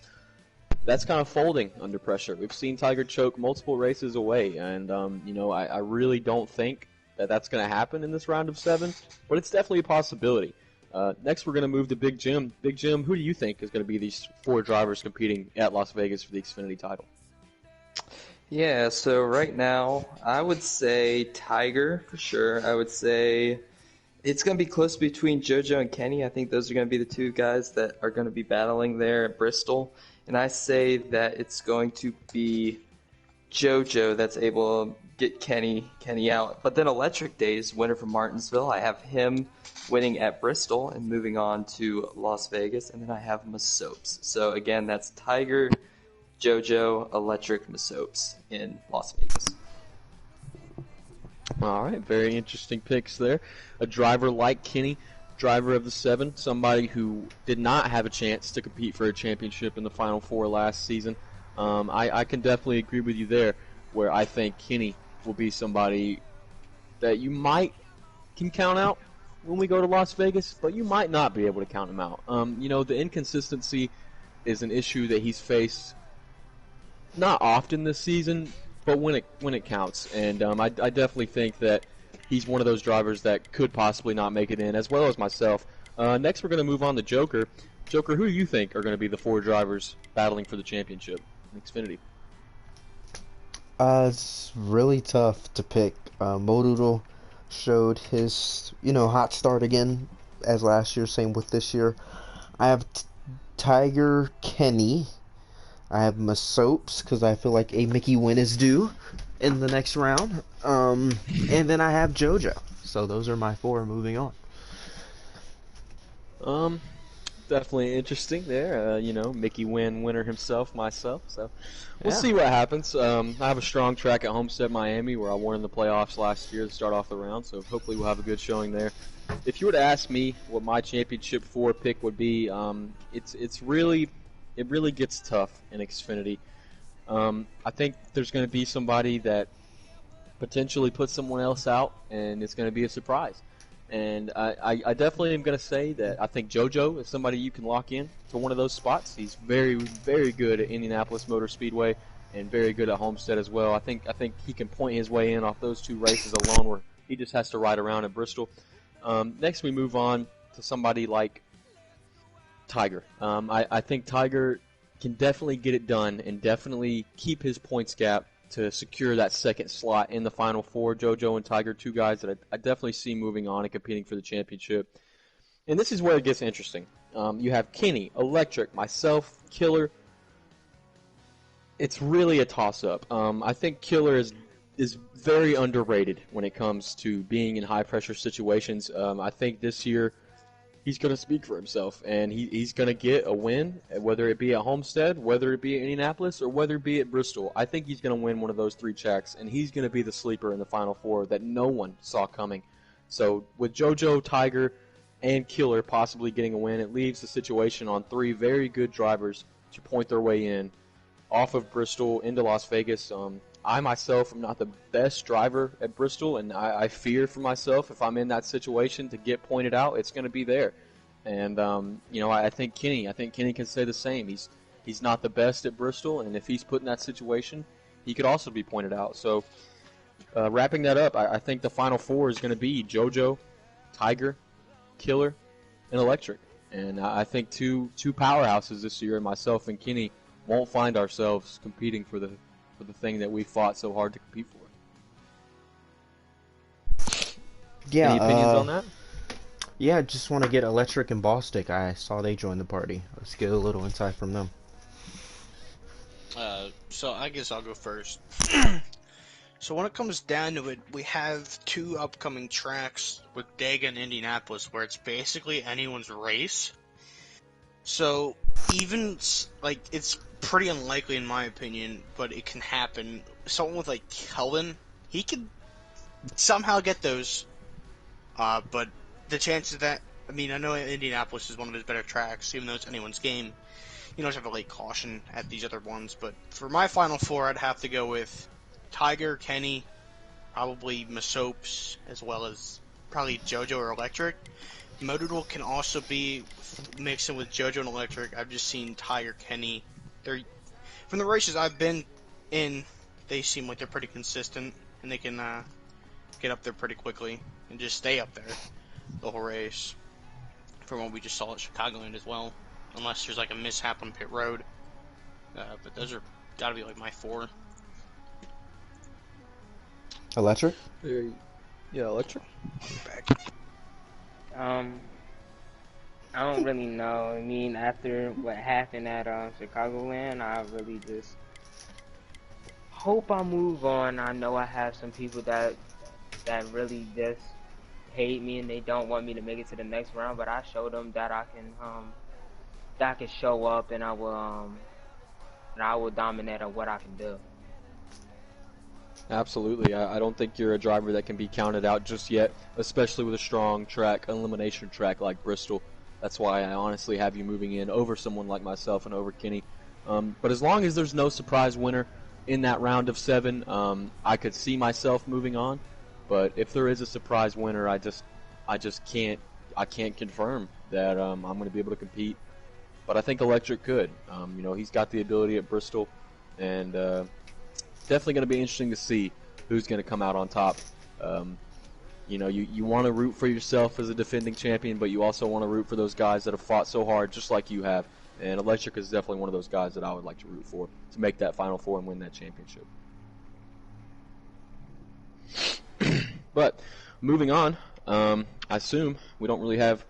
kind of folding under pressure. We've seen Tiger choke multiple races away, and I really don't think that that's going to happen in this round of 7, but it's definitely a possibility. Next, we're going to move to Big Jim. Big Jim, who do you think is going to be these 4 drivers competing at Las Vegas for the Xfinity title? Yeah, so right now, I would say Tiger for sure. I would say It's going to be close between JoJo and Kenny. I think those are going to be the two guys that are going to be battling there at Bristol. And I say that it's going to be JoJo that's able to get Kenny out. But then Electric Days, winner from Martinsville, I have him winning at Bristol and moving on to Las Vegas. And then I have Masopes. So again, that's Tiger, JoJo, Electric, Masopes in Las Vegas. All right, very interesting picks there. A driver like Kenny, driver of the 7, somebody who did not have a chance to compete for a championship in the Final Four last season. I can definitely agree with you there, where I think Kenny will be somebody that you might can count out when we go to Las Vegas, but you might not be able to count him out. The inconsistency is an issue that he's faced not often this season, but when it counts. And I definitely think that he's one of those drivers that could possibly not make it in, as well as myself. Next, we're going to move on to Joker. Joker, who do you think are going to be the 4 drivers battling for the championship in Xfinity? It's really tough to pick. Modoodle showed his, hot start again as last year. Same with this year. I have Tiger, Kenny. I have Masopes because I feel like a Mickey win is due in the next round. And then I have JoJo. So those are my 4 moving on. Definitely interesting there. Mickey winner himself, myself. So we'll see what happens. I have a strong track at Homestead, Miami, where I won in the playoffs last year to start off the round. So hopefully we'll have a good showing there. If you were to ask me what my championship 4 pick would be, it really gets tough in Xfinity. I think there's going to be somebody that potentially puts someone else out, and it's going to be a surprise. And I definitely am going to say that I think JoJo is somebody you can lock in for one of those spots. He's very, very good at Indianapolis Motor Speedway and very good at Homestead as well. I think he can point his way in off those 2 races alone, where he just has to ride around at Bristol. Next, we move on to somebody like Tiger. I think Tiger can definitely get it done and definitely keep his points gap to secure that second slot in the Final Four. JoJo and Tiger, 2 guys that I definitely see moving on and competing for the championship. And this is where it gets interesting. You have Kenny, Electric, myself, Killer. It's really a toss-up. I think Killer is very underrated when it comes to being in high-pressure situations. I think this year he's going to speak for himself, and he's going to get a win, whether it be at Homestead, whether it be at Indianapolis, or whether it be at Bristol. I think he's going to win one of those 3 tracks, and he's going to be the sleeper in the Final Four that no one saw coming. So with JoJo, Tiger, and Killer possibly getting a win, it leaves the situation on 3 very good drivers to point their way in off of Bristol into Las Vegas. I myself am not the best driver at Bristol, and I fear for myself if I'm in that situation to get pointed out, it's going to be there. And I think Kenny can say the same. He's not the best at Bristol, and if he's put in that situation, he could also be pointed out. So wrapping that up, I think the Final 4 is going to be JoJo, Tiger, Killer, and Electric. And I think two powerhouses this year, and myself and Kenny won't find ourselves competing for the thing that we fought so hard to compete for. Yeah. Any opinions on that? Yeah, I just want to get Electric and Ballstick. I saw they joined the party. Let's get a little insight from them. So I guess I'll go first. So when it comes down to it, we have 2 upcoming tracks with Dega and Indianapolis where it's basically anyone's race. So even, it's pretty unlikely in my opinion, but it can happen. Someone with, Kelvin, he could somehow get those. But the chances that, I know Indianapolis is one of his better tracks, even though it's anyone's game. You don't have to lay caution at these other ones. But for my Final 4, I'd have to go with Tiger, Kenny, probably Masopes, as well as probably JoJo or Electric. Modoodle can also be mixing with JoJo and Electric. I've just seen Tiger, Kenny. From the races I've been in, they seem like they're pretty consistent, and they can get up there pretty quickly and just stay up there the whole race. From what we just saw at Chicagoland as well, unless there's a mishap on pit road. But those are gotta be my 4. Electric? Yeah, Electric. Back. Um, I don't really know. I mean, after what happened at Chicagoland, I really just hope I move on. I know I have some people that really just hate me and they don't want me to make it to the next round, but I showed them that I can show up and I will dominate on what I can do. Absolutely. I don't think you're a driver that can be counted out just yet, especially with a strong track, elimination track like Bristol. That's why I honestly have you moving in over someone like myself and over Kenny. But as long as there's no surprise winner in that round of 7, I could see myself moving on. But if there is a surprise winner, I just can't confirm that I'm going to be able to compete. But I think Electric could. He's got the ability at Bristol, and definitely going to be interesting to see who's going to come out on top. You want to root for yourself as a defending champion, but you also want to root for those guys that have fought so hard, just like you have. And Electric is definitely one of those guys that I would like to root for to make that Final Four and win that championship. But moving on, I assume we don't really have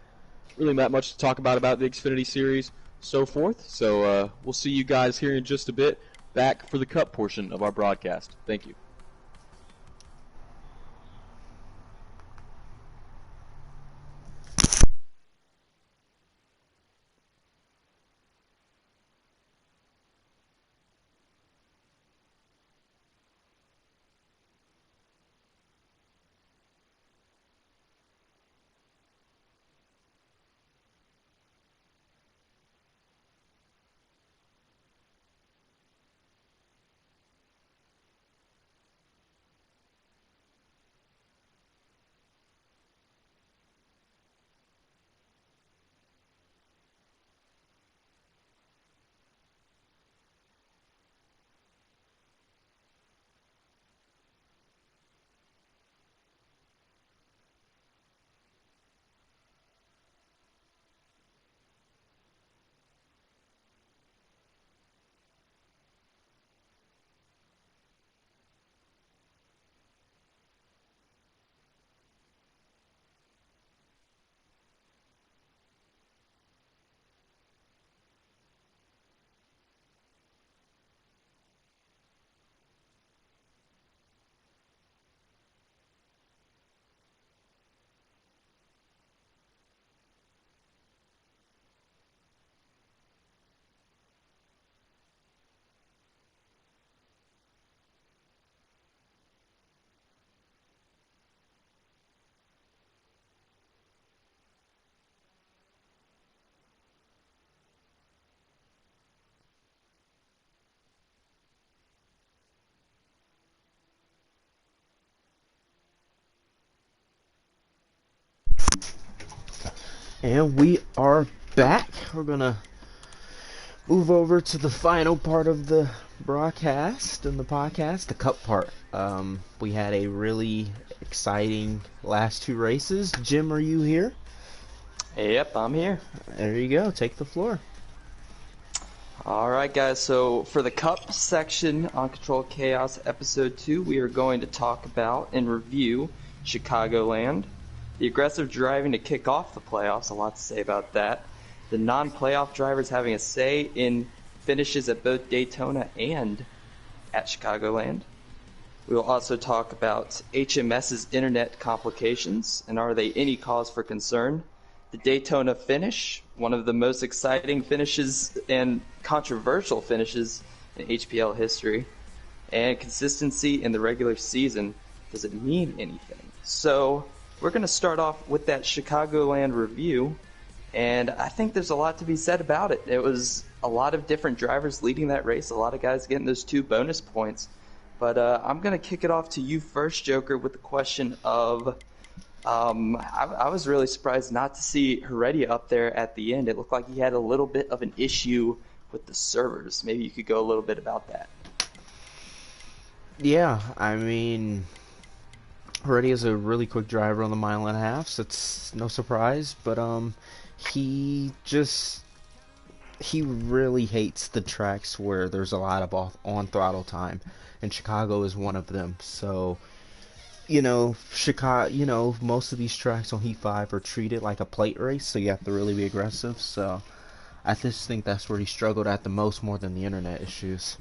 that much to talk about the Xfinity Series, so forth. So we'll see you guys here in just a bit, back for the Cup portion of our broadcast. Thank you. And we are back. We're gonna move over to the final part of the broadcast and the podcast, the Cup part. We had a really exciting last 2 races. Jim, are you here? Yep, I'm here. There you go. Take the floor. All right, guys. So for the Cup section on Control Chaos Episode 2, we are going to talk about and review Chicagoland, the aggressive driving to kick off the playoffs, a lot to say about that, the non-playoff drivers having a say in finishes at both Daytona and at Chicagoland. We will also talk about HMS's internet complications, and are they any cause for concern? The Daytona finish, one of the most exciting finishes and controversial finishes in HPL history. And consistency in the regular season, does it mean anything? So we're going to start off with that Chicagoland review, and I think there's a lot to be said about it. It was a lot of different drivers leading that race, a lot of guys getting those 2 bonus points. But I'm going to kick it off to you first, Joker, with the question of I was really surprised not to see Heredia up there at the end. It looked like he had a little bit of an issue with the servers. Maybe you could go a little bit about that. Yeah, I mean, Heredia is a really quick driver on the 1.5 miles, so it's no surprise. But he really hates the tracks where there's a lot of on throttle time, and Chicago is one of them. So Chicago, most of these tracks on Heat 5 are treated like a plate race, so you have to really be aggressive. So I just think that's where he struggled at the most, more than the internet issues.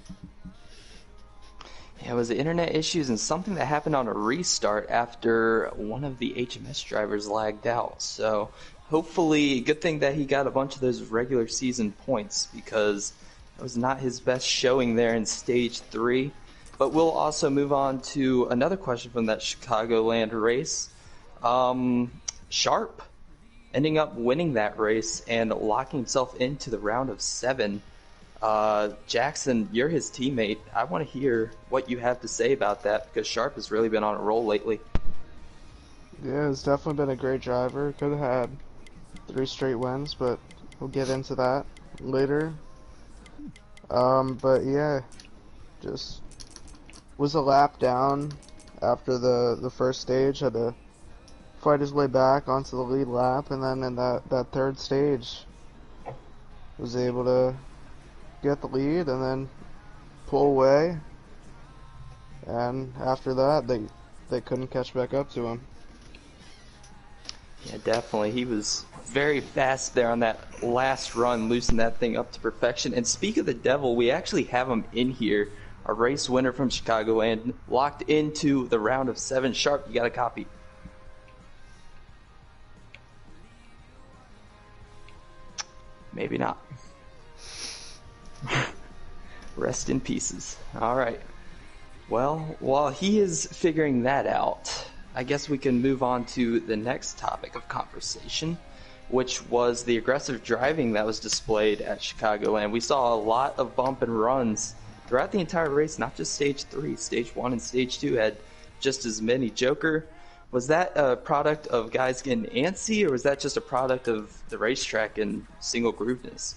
Yeah, it was the internet issues and something that happened on a restart after one of the HMS drivers lagged out. So hopefully, good thing that he got a bunch of those regular season points, because it was not his best showing there in stage 3. But we'll also move on to another question from that Chicagoland race. Sharp ending up winning that race and locking himself into the round of 7. Jackson, you're his teammate. I want to hear what you have to say about that, because Sharp has really been on a roll lately. Yeah, it's definitely been a great driver. Could have had 3 straight wins, but we'll get into that later. But yeah, just was a lap down after the first stage. Had to fight his way back onto the lead lap, and then in that third stage, was able to get the lead and then pull away. And after that, they couldn't catch back up to him. Yeah, definitely. He was very fast there on that last run, loosened that thing up to perfection. And speak of the devil, we actually have him in here, a race winner from Chicagoland, locked into the round of 7. Sharp, you got a copy. Maybe not. Rest in pieces. All right. Well, while he is figuring that out, I guess we can move on to the next topic of conversation, which was the aggressive driving that was displayed at Chicagoland. We saw a lot of bump and runs throughout the entire race, not just Stage 3. Stage 1 and Stage 2 had just as many. Joker, was that a product of guys getting antsy, or was that just a product of the racetrack and single grooveness?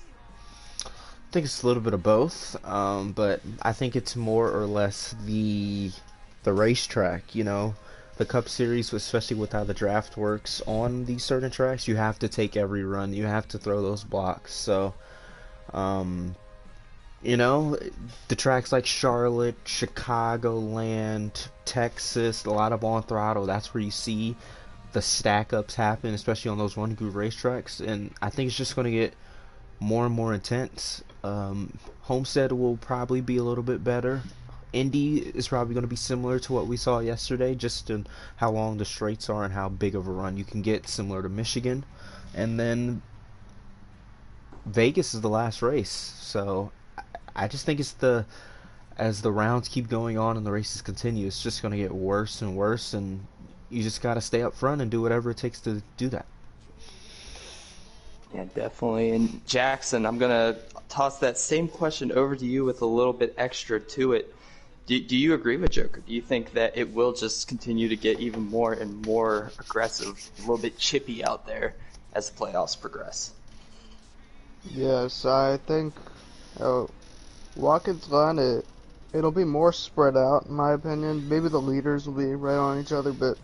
I think it's a little bit of both, but I think it's more or less the racetrack. The Cup Series, especially with how the draft works on these certain tracks, you have to take every run. You have to throw those blocks. So, the tracks like Charlotte, Chicagoland, Texas, a lot of on throttle, that's where you see the stack ups happen, especially on those one groove racetracks. And I think it's just going to get more and more intense. Homestead will probably be a little bit better. Indy is probably going to be similar to what we saw yesterday, just in how long the straights are and how big of a run you can get, similar to Michigan. And then Vegas is the last race. So I just think as the rounds keep going on and the races continue, it's just going to get worse and worse, and you just got to stay up front and do whatever it takes to do that. Yeah, definitely. And Jackson, I'm going to toss that same question over to you with a little bit extra to it. Do you agree with Joker? Do you think that it will just continue to get even more and more aggressive, a little bit chippy out there as the playoffs progress? Yes, I think Watkins Glen, it'll be more spread out, in my opinion. Maybe the leaders will be right on each other, but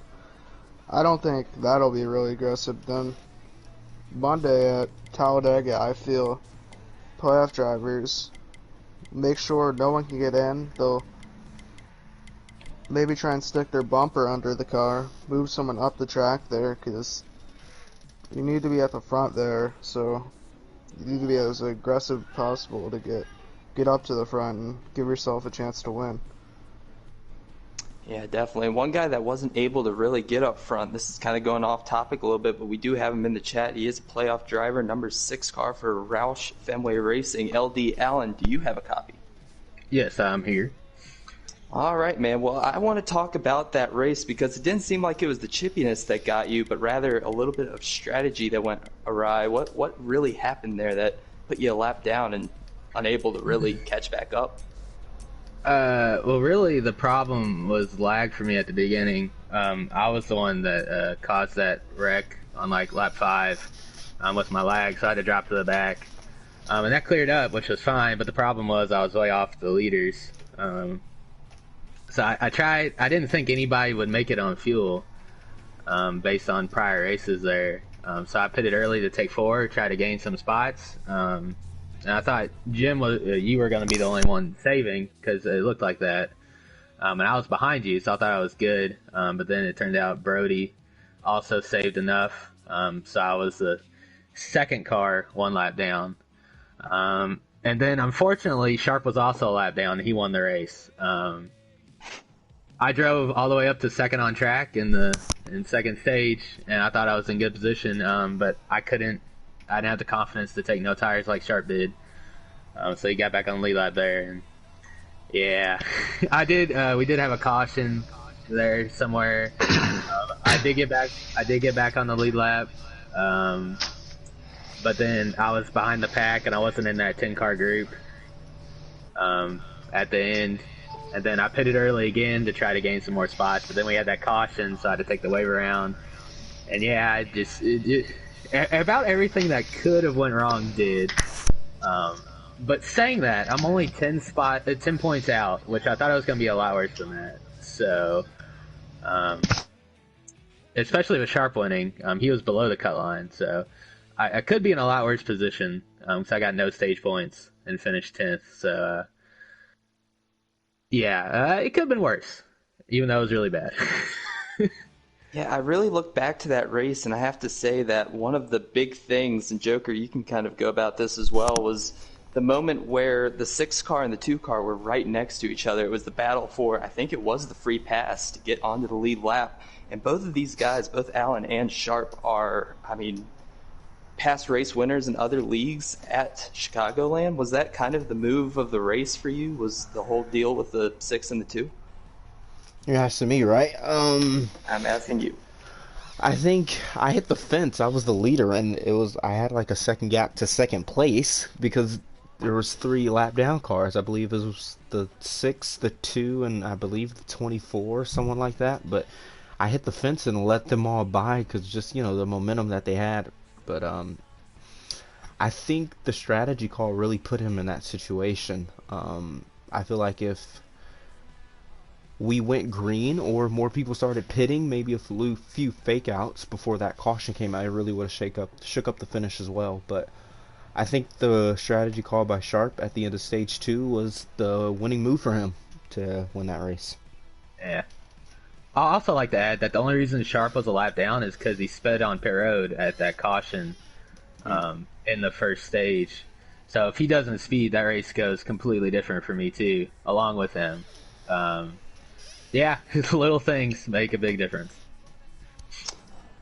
I don't think that'll be really aggressive. Then Monday at Talladega, I feel playoff drivers make sure no one can get in. They'll maybe try and stick their bumper under the car, move someone up the track there, because you need to be at the front there, so you need to be as aggressive as possible to get up to the front and give yourself a chance to win. Yeah, definitely. One guy that wasn't able to really get up front, this is kind of going off topic a little bit, but we do have him in the chat. He is a playoff driver, number 6 car for Roush Fenway Racing. LD Allen, do you have a copy? Yes, I'm here. All right, man. Well, I want to talk about that race, because it didn't seem like it was the chippiness that got you, but rather a little bit of strategy that went awry. What really happened there that put you a lap down and unable to really catch back up? Well, really, the problem was lag for me at the beginning. I was the one that caused that wreck on like lap 5 with my lag, so I had to drop to the back. And that cleared up, which was fine, but the problem was I was way off the leaders. So I tried. I didn't think anybody would make it on fuel based on prior races there. So I pitted early to take 4, try to gain some spots. And I thought, Jim, you were going to be the only one saving, because it looked like that. and I was behind you, so I thought I was good. But then it turned out Brody also saved enough, so I was the second car 1 lap down. And then unfortunately, Sharp was also a lap down, and he won the race. I drove all the way up to second on track in second stage, and I thought I was in good position, but I didn't have the confidence to take no tires like Sharp did. So he got back on the lead lap there, and yeah, I did. We did have a caution there somewhere. I did get back on the lead lap, but then I was behind the pack, and I wasn't in that 10-car group at the end. And then I pitted early again to try to gain some more spots, but then we had that caution, so I had to take the wave around. And yeah, about everything that could have went wrong did. But saying that, I'm only 10 points out, which I thought it was going to be a lot worse than that. So, especially with Sharp winning, he was below the cut line, so I could be in a lot worse position, because I got no stage points and finished 10th. So, yeah, it could have been worse, even though it was really bad. Yeah, I really look back to that race, and I have to say that one of the big things, and Joker, you can kind of go about this as well, was the moment where the 6 car and the 2 car were right next to each other. It was the battle for, I think it was the free pass to get onto the lead lap. And both of these guys, both Allen and Sharp, are, past race winners in other leagues at Chicagoland. Was that kind of the move of the race for you? Was the whole deal with the 6 and the 2? You're asking me, right? I'm asking you. I think I hit the fence. I was the leader, and I had like a second gap to second place because there was 3 lap down cars. I believe it was the 6, the 2, and I believe the 24, someone like that. But I hit the fence and let them all by because just, the momentum that they had. But I think the strategy call really put him in that situation. I feel like if we went green or more people started pitting, maybe a few fake outs before that caution came out, it really would have shook up the finish as well. But I think the strategy call by Sharp at the end of stage 2 was the winning move for him to win that race. Yeah. I also like to add that the only reason Sharp was a lap down is because he sped on pit road at that caution in the first stage. So if he doesn't speed, that race goes completely different for me too, along with him. Yeah, little things make a big difference.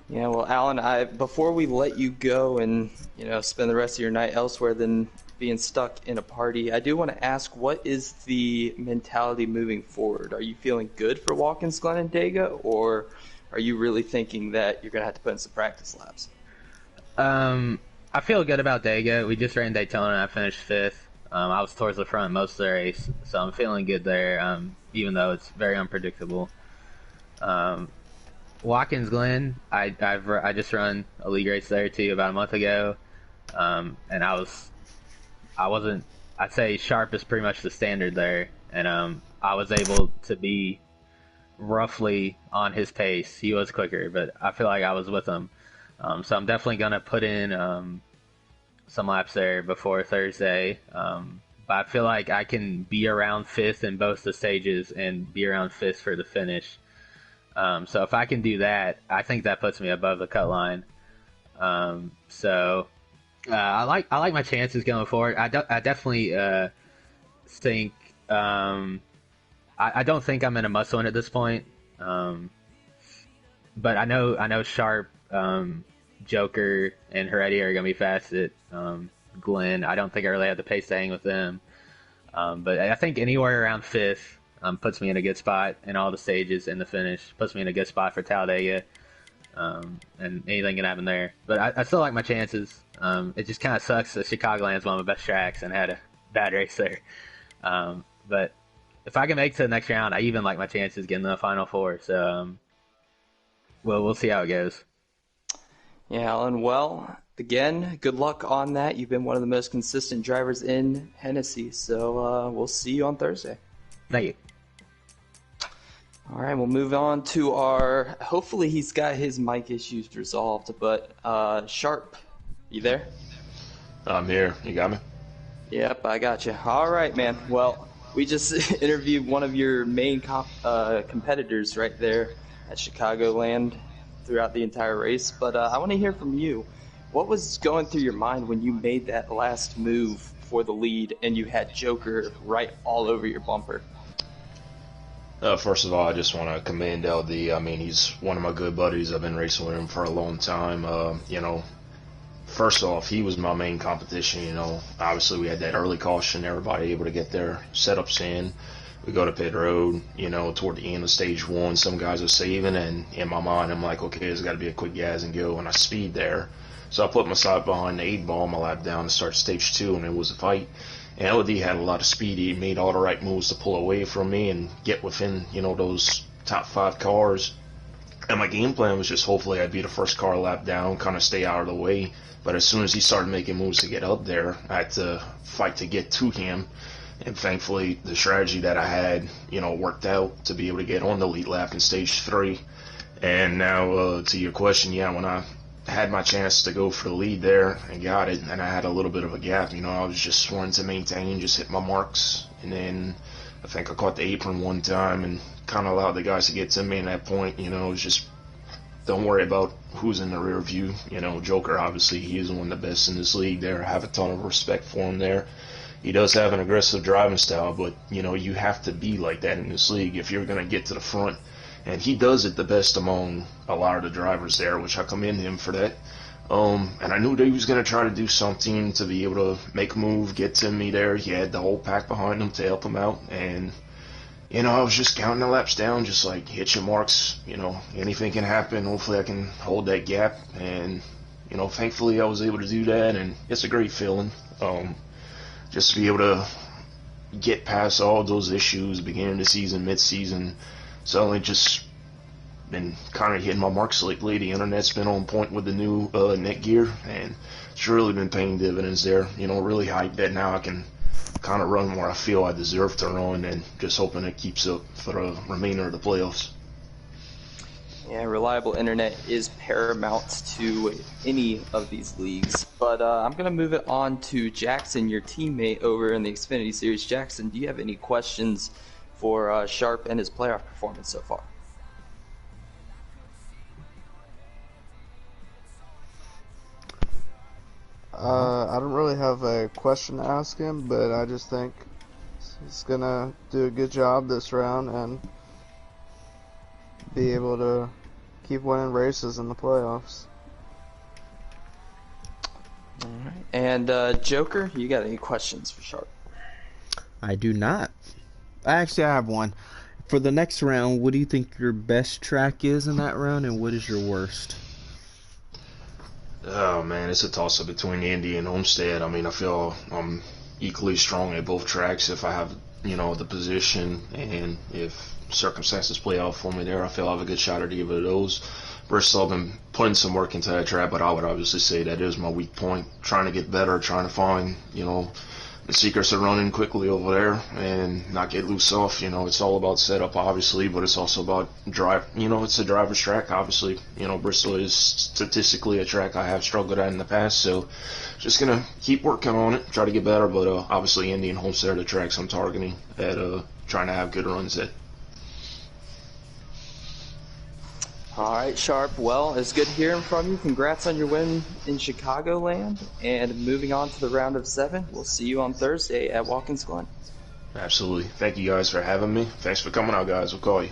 Yeah, well, Alan, before we let you go and spend the rest of your night elsewhere than being stuck in a party, I do want to ask, what is the mentality moving forward? Are you feeling good for Watkins Glen and Dega, or are you really thinking that you're going to have to put in some practice laps? I feel good about Dega. We just ran Daytona and I finished 5th. I was towards the front most of the race, so I'm feeling good there, even though it's very unpredictable. Watkins Glen, I just run a league race there too about a month ago, and I'd say Sharp is pretty much the standard there, and I was able to be roughly on his pace. He was quicker, but I feel like I was with him, so I'm definitely gonna put in some laps there before Thursday. But I feel like I can be around 5th in both the stages and be around 5th for the finish. So if I can do that, I think that puts me above the cut line. So I like my chances going forward. I definitely think I don't think I'm in a must win at this point. But I know Sharp, Joker, and Heredia are gonna be fast at Glenn. I don't think I really have the pace to hang with them. But I think anywhere around 5th puts me in a good spot in all the stages and the finish. Puts me in a good spot for Talladega. And anything can happen there. But I still like my chances. It just kind of sucks that Chicagoland's one of the best tracks and had a bad race there. But if I can make it to the next round, I even like my chances getting to the Final Four. So we'll see how it goes. Yeah, Alan, well, again, good luck on that. You've been one of the most consistent drivers in Hennessy, so we'll see you on Thursday. Thank you. All right, we'll move on to hopefully he's got his mic issues resolved, but Sharp, you there? I'm here. You got me? Yep, I got you. All right, man. Well, we just interviewed one of your main competitors right there at Chicagoland throughout the entire race. But I want to hear from you. What was going through your mind when you made that last move for the lead and you had Joker right all over your bumper? First of all, I just want to commend LD. I mean, he's one of my good buddies. I've been racing with him for a long time. First off, he was my main competition. Obviously we had that early caution, everybody able to get their setups in. We go to pit road, toward the end of stage one, some guys are saving, and in my mind, I'm like, okay, there's got to be a quick gas and go, and I speed there. So I put myself behind the 8-ball, my lap down to start stage 2, and it was a fight. And LD had a lot of speed. He made all the right moves to pull away from me and get within, those top 5 cars. And my game plan was just hopefully I'd be the first car lap down, kind of stay out of the way. But as soon as he started making moves to get up there, I had to fight to get to him. And thankfully, the strategy that I had, worked out to be able to get on the lead lap in stage 3. And now to your question, yeah, when I had my chance to go for the lead there and got it, and I had a little bit of a gap, I was just wanting to maintain, just hit my marks. And then I think I caught the apron one time and kind of allowed the guys to get to me at that point. It was just, don't worry about who's in the rear view. Joker, obviously, he is one of the best in this league there. I have a ton of respect for him there. He does have an aggressive driving style, but, you have to be like that in this league if you're going to get to the front. And he does it the best among a lot of the drivers there, which I commend him for that. And I knew that he was going to try to do something to be able to make a move, get to me there. He had the whole pack behind him to help him out. And, I was just counting the laps down, just like hit your marks. Anything can happen. Hopefully I can hold that gap. And, thankfully I was able to do that. And it's a great feeling. Just to be able to get past all those issues, beginning of the season, mid-season. Suddenly just been kind of hitting my marks lately. The internet's been on point with the new Netgear, and it's really been paying dividends there. Really hyped that now I can kind of run where I feel I deserve to run, and just hoping it keeps up for the remainder of the playoffs. Yeah, reliable internet is paramount to any of these leagues. But I'm going to move it on to Jackson, your teammate over in the Xfinity Series. Jackson, do you have any questions for Sharp and his playoff performance so far? I don't really have a question to ask him, but I just think he's gonna do a good job this round and be able to keep winning races in the playoffs. All right. And Joker, you got any questions for Sharp? I do not. Actually, I have one. For the next round, what do you think your best track is in that round, and what is your worst? Oh, man, it's a toss-up between Indy and Homestead. I mean, I feel I'm equally strong at both tracks if I have, the position, and if circumstances play out for me there, I feel I have a good shot at either of those. Bristol, I've been putting some work into that track, but I would obviously say that is my weak point. Trying to get better, trying to find, the secrets are running quickly over there and not get loose off. It's all about setup, obviously, but it's also about drive. It's a driver's track, obviously. Bristol is statistically a track I have struggled at in the past, so just going to keep working on it, try to get better, but obviously Indy and Homestead are the tracks I'm targeting at trying to have good runs at. All right, Sharp. Well, it's good hearing from you. Congrats on your win in Chicagoland. And moving on to the round of 7, we'll see you on Thursday at Watkins Glen. Absolutely. Thank you guys for having me. Thanks for coming out, guys. We'll call you.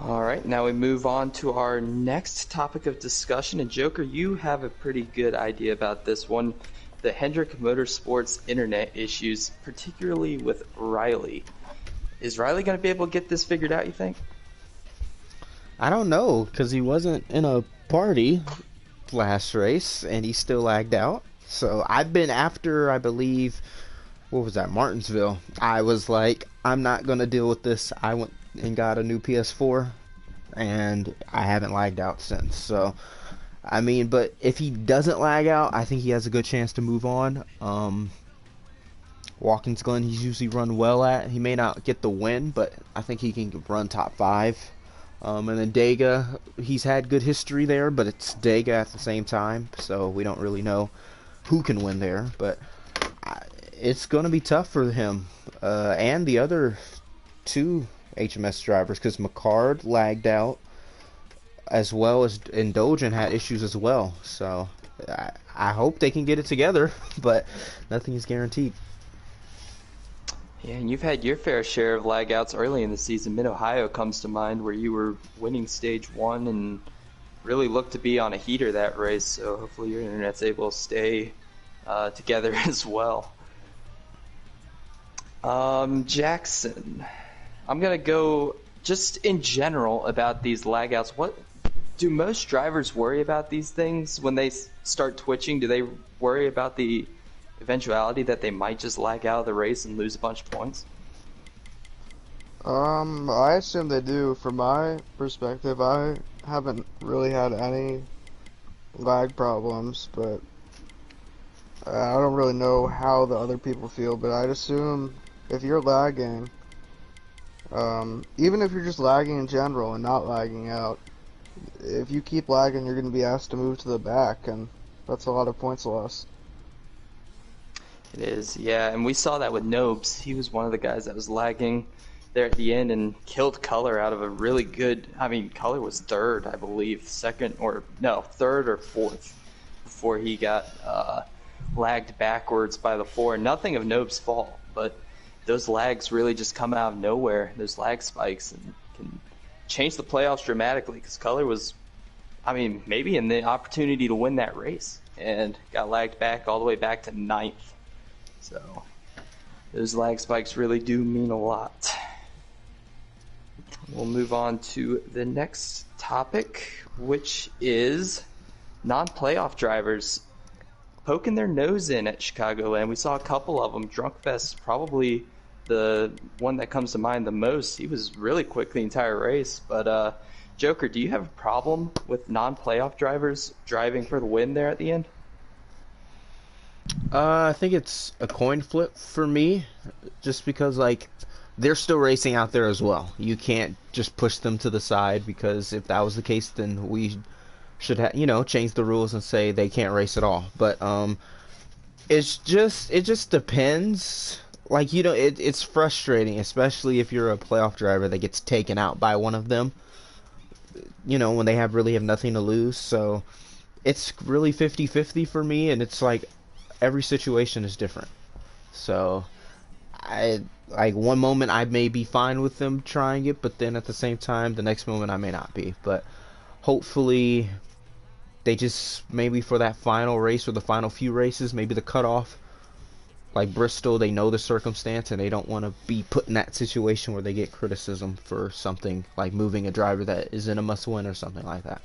All right, now we move on to our next topic of discussion. And Joker, you have a pretty good idea about this one. The Hendrick Motorsports internet issues, particularly with Riley. Is Riley going to be able to get this figured out, you think? I don't know, because he wasn't in a party last race, and he still lagged out. So I've been after, I believe, what was that, Martinsville. I was like, I'm not going to deal with this. I went and got a new PS4, and I haven't lagged out since. So, I mean, but if he doesn't lag out, I think he has a good chance to move on. Watkins Glen, he's usually run well at. He may not get the win, but I think he can run top 5. And then Dega, he's had good history there, but it's Dega at the same time, so we don't really know who can win there. But it's going to be tough for him and the other two HMS drivers because McCard lagged out as well as Indulgent had issues as well. So I hope they can get it together, but nothing is guaranteed. Yeah, and you've had your fair share of lag outs early in the season. Mid-Ohio comes to mind where you were winning stage 1 and really looked to be on a heater that race. So hopefully your internet's able to stay together as well. Jackson, I'm going to go just in general about these lag outs. What do most drivers worry about these things when they start twitching? Do they worry about the eventuality that they might just lag out of the race and lose a bunch of points? I assume they do. From my perspective, I haven't really had any lag problems, but I don't really know how the other people feel, but I'd assume if you're lagging, even if you're just lagging in general and not lagging out, if you keep lagging, you're going to be asked to move to the back, and that's a lot of points lost. It is, yeah, and we saw that with Nobes. He was one of the guys that was lagging there at the end and killed Color out of a really good, I mean, Color was third, I believe, third or fourth before he got lagged backwards by the 4. Nothing of Nobes' fault, but those lags really just come out of nowhere, those lag spikes, and can change the playoffs dramatically because Color was, I mean, maybe in the opportunity to win that race and got lagged back all the way back to 9th. So those lag spikes really do mean a lot. We'll move on to the next topic, which is non-playoff drivers poking their nose in at Chicagoland. We saw a couple of them. Drunkfest, probably the one that comes to mind the most. He was really quick the entire race. But Joker, do you have a problem with non-playoff drivers driving for the win there at the end? I think it's a coin flip for me, just because like they're still racing out there as well. You can't just push them to the side because if that was the case, then we should change the rules and say they can't race at all. But it just depends. Like it's frustrating, especially if you're a playoff driver that gets taken out by one of them. When they really have nothing to lose. So it's really 50-50 for me, and it's like every situation is different. So I like one moment I may be fine with them trying it, but then at the same time the next moment I may not be. But hopefully they just maybe for that final race or the final few races, maybe the cutoff, like Bristol, they know the circumstance and they don't want to be put in that situation where they get criticism for something like moving a driver that is in a must win or something like that.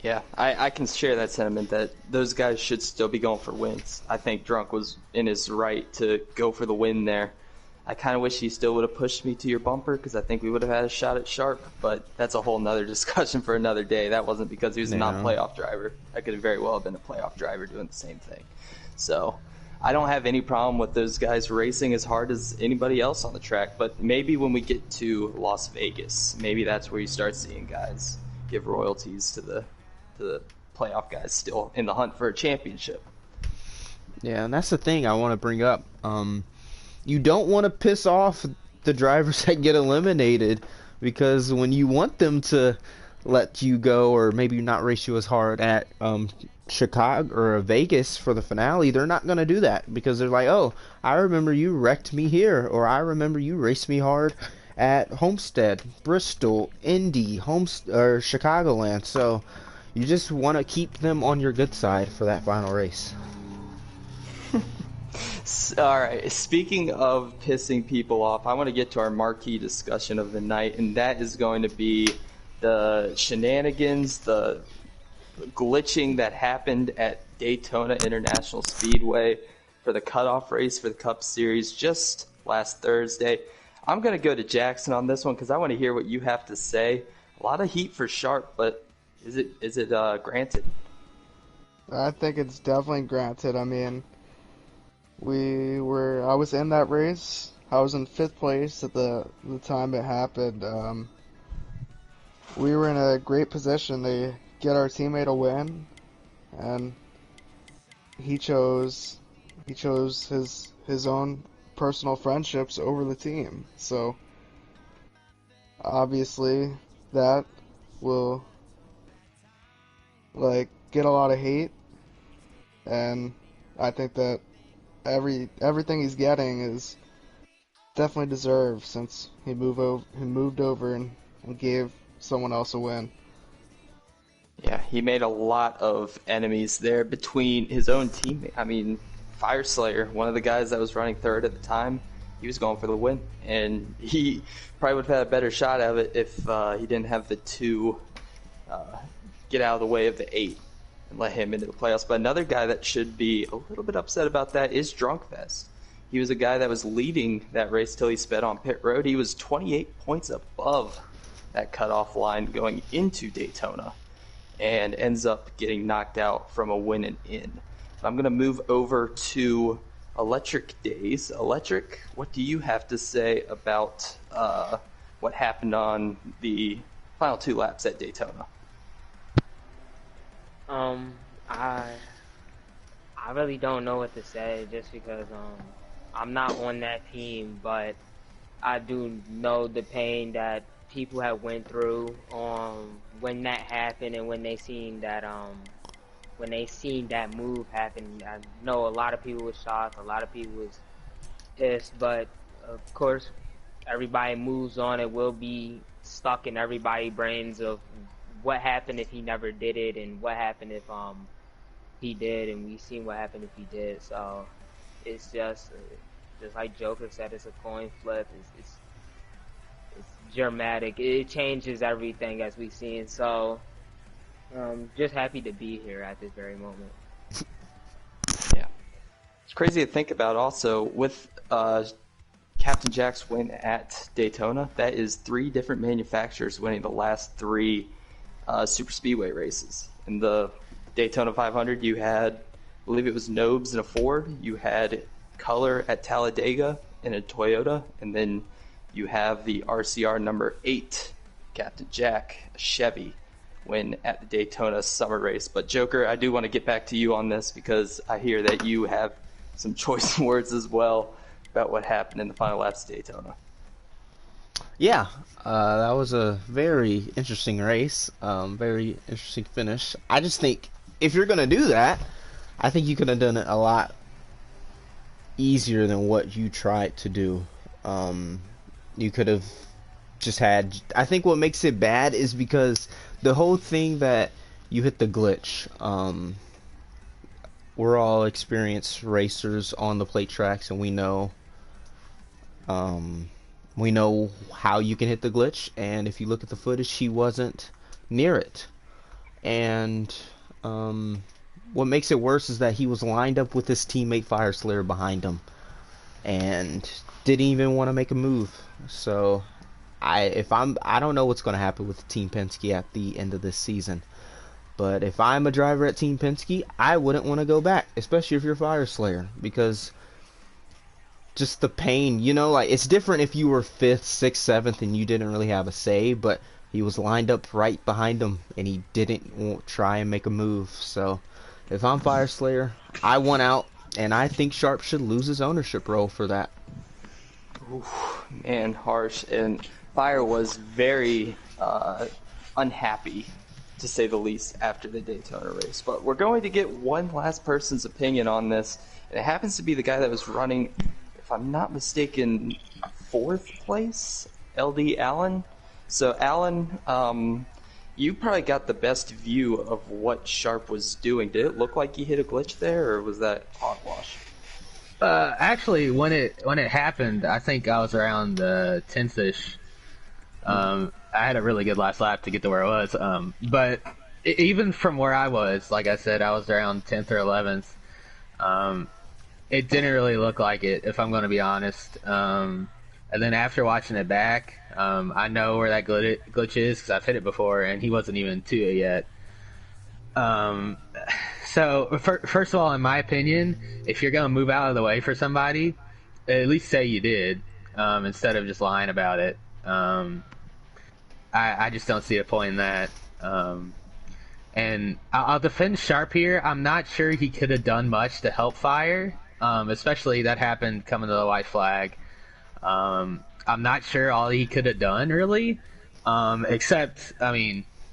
Yeah, I can share that sentiment that those guys should still be going for wins. I think Drunk was in his right to go for the win there. I kind of wish he still would have pushed me to your bumper because I think we would have had a shot at Sharp, but that's a whole nother discussion for another day. That wasn't because he was a non-playoff driver. That could have very well have been a playoff driver doing the same thing. So I don't have any problem with those guys racing as hard as anybody else on the track, but maybe when we get to Las Vegas, maybe that's where you start seeing guys give royalties to the playoff guys still in the hunt for a championship. Yeah, and that's the thing I want to bring up. You don't want to piss off the drivers that get eliminated, because when you want them to let you go or maybe not race you as hard at Chicago or Vegas for the finale, they're not going to do that because they're like, oh, I remember you wrecked me here, or I remember you raced me hard at Homestead, Bristol, Indy, or Chicagoland. So you just want to keep them on your good side for that final race. All right, speaking of pissing people off, I want to get to our marquee discussion of the night, and that is going to be the shenanigans, the glitching that happened at Daytona International Speedway for the cutoff race for the Cup Series just last Thursday. I'm going to go to Jackson on this one because I want to hear what you have to say. A lot of heat for Sharp, but is it granted? I think it's definitely granted. I mean, I was in that race. I was in 5th place at the time it happened. We were in a great position to get our teammate a win, and he chose He chose his own personal friendships over the team. So obviously that will like get a lot of hate, and I think that everything he's getting is definitely deserved since he moved over and gave someone else a win. Yeah, he made a lot of enemies there between his own teammate. I mean, Fireslayer, one of the guys that was running third at the time, he was going for the win, and he probably would have had a better shot of it if he didn't have the two get out of the way of the 8 and let him into the playoffs. But another guy that should be a little bit upset about that is Drunkfest. He was a guy that was leading that race till he sped on pit road. He was 28 points above that cutoff line going into Daytona, and ends up getting knocked out from a win and in. I'm going to move over to Electric Days. Electric, what do you have to say about what happened on the final 2 laps at Daytona? I really don't know what to say just because I'm not on that team, but I do know the pain that people have went through when that happened and when they seen that move happen. I know a lot of people was shocked, a lot of people was pissed, but of course everybody moves on. It will be stuck in everybody's brains of what happened if he never did it and what happened if he did, and we've seen what happened if he did. So it's just like Joker said, it's a coin flip. It's dramatic. It changes everything as we've seen. So just happy to be here at this very moment. Yeah, it's crazy to think about. Also, with Captain Jack's win at Daytona, that is 3 different manufacturers winning the last 3 super speedway races. In the Daytona 500, you had, I believe it was Nobes in a Ford, you had Color at Talladega in a Toyota, and then you have the RCR number 8, Captain Jack, a Chevy, win at the Daytona summer race. But Joker, I do want to get back to you on this because I hear that you have some choice words as well about what happened in the final laps of Daytona. Yeah, that was a very interesting race, very interesting finish. I just think if you're going to do that, I think you could have done it a lot easier than what you tried to do. You could have just had... I think what makes it bad is because the whole thing that you hit the glitch. We're all experienced racers on the plate tracks, and we know how you can hit the glitch, and if you look at the footage, he wasn't near it. And what makes it worse is that he was lined up with his teammate Fireslayer behind him and didn't even want to make a move. So I don't know what's going to happen with Team Penske at the end of this season, but if I'm a driver at Team Penske, I wouldn't want to go back, especially if you're Fireslayer, because just the pain, like it's different if you were 5th, 6th, 7th and you didn't really have a say, but he was lined up right behind him and he didn't try and make a move. So if I'm Fireslayer, I want out, and I think Sharp should lose his ownership role for that. Oof, man, harsh. And Fire was very unhappy, to say the least, after the Daytona race. But we're going to get one last person's opinion on this, and it happens to be the guy that was running, if I'm not mistaken, 4th place, LD Allen. So Allen, you probably got the best view of what Sharp was doing. Did it look like he hit a glitch there, or was that hogwash? Actually, when it happened, I think I was around 10th-ish. I had a really good last lap to get to where I was. But even from where I was, like I said, I was around 10th or 11th. It didn't really look like it, if I'm going to be honest. And then after watching it back, I know where that glitch is because I've hit it before, and he wasn't even to it yet. So, first of all, in my opinion, if you're going to move out of the way for somebody, at least say you did, instead of just lying about it. I just don't see a point in that. And I'll defend Sharp here. I'm not sure he could have done much to help Fire. especially that happened coming to the white flag. I'm not sure all he could have done really, except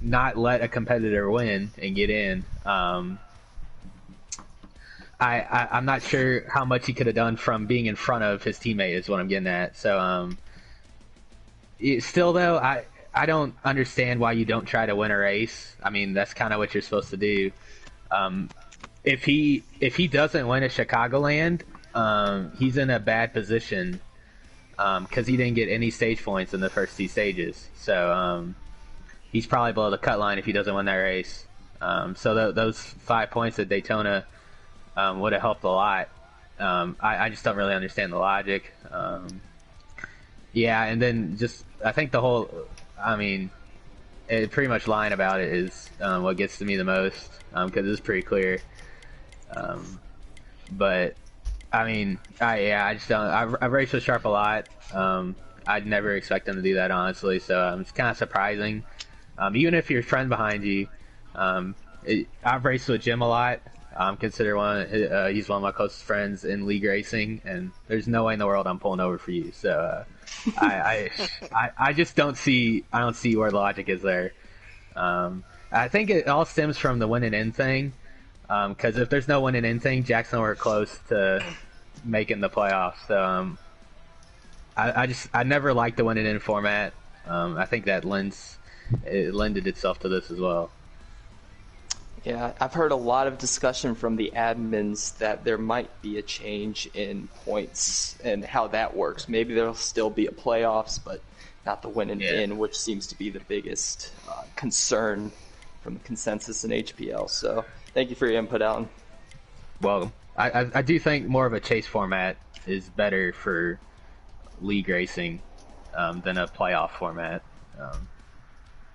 not let a competitor win and get in. I'm not sure how much he could have done from being in front of his teammate is what I'm getting at. So still though, I don't understand why you don't try to win a race. I mean, that's kind of what you're supposed to do. If he doesn't win at Chicagoland, he's in a bad position because he didn't get any stage points in the first 2 stages. So he's probably below the cut line if he doesn't win that race. So those 5 points at Daytona would have helped a lot. I just don't really understand the logic. Yeah, and then just I think the whole, pretty much lying about it is what gets to me the most because it's pretty clear. But I just don't. I race with Sharp a lot. I'd never expect him to do that, honestly. So it's kind of surprising. Even if your friend behind you, I've raced with Jim a lot. Consider he's one of my closest friends in league racing, and there's no way in the world I'm pulling over for you. So I just don't see where the logic is there. I think it all stems from the win and end thing. Because if there's no win and end thing, Jack's nowhere close to making the playoffs. So I never liked the win and end format. I think that lended itself to this as well. Yeah, I've heard a lot of discussion from the admins that there might be a change in points and how that works. Maybe there'll still be a playoffs, but not the win and in, which seems to be the biggest concern from the consensus in HPL. So thank you for your input, Alan. Well, I do think more of a chase format is better for league racing than a playoff format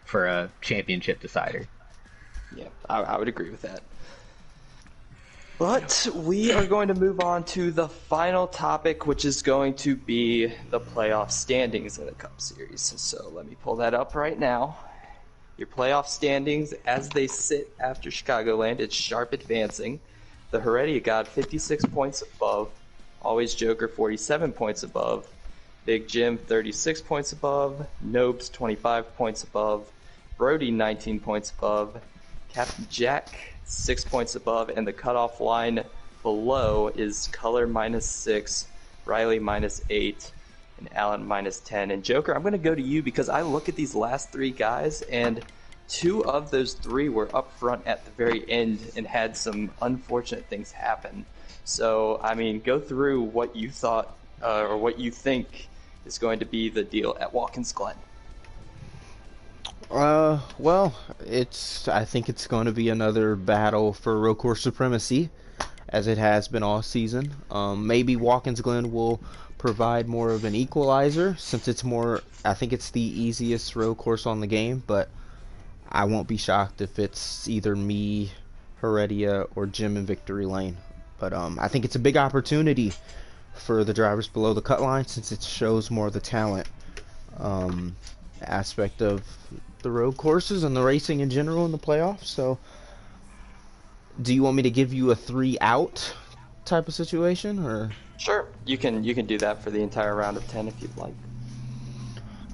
for a championship decider. Yeah, I would agree with that. But we are going to move on to the final topic, which is going to be the playoff standings in the Cup Series. So let me pull that up right now. Your playoff standings as they sit after Chicagoland, it's Sharp advancing. The Heredia God 56 points above. Always Joker 47 points above. Big Jim 36 points above. Nobes 25 points above. Brody 19 points above. Captain Jack 6 points above. And the cutoff line below is Color -6, Riley -8, and Allen -10. And Joker, I'm going to go to you because I look at these last 3 guys, and 2 of those 3 were up front at the very end and had some unfortunate things happen. So, go through what you thought or what you think is going to be the deal at Watkins Glen. Well, I think it's going to be another battle for road course supremacy, as it has been all season. Maybe Watkins Glen will provide more of an equalizer, since I think it's the easiest road course on the game, but I won't be shocked if it's either me, Heredia, or Jim in Victory Lane. But I think it's a big opportunity for the drivers below the cut line, since it shows more of the talent aspect of the road courses and the racing in general in the playoffs. So do you want me to give you a 3 out type of situation, or? Sure, you can do that for the entire round of 10 if you'd like.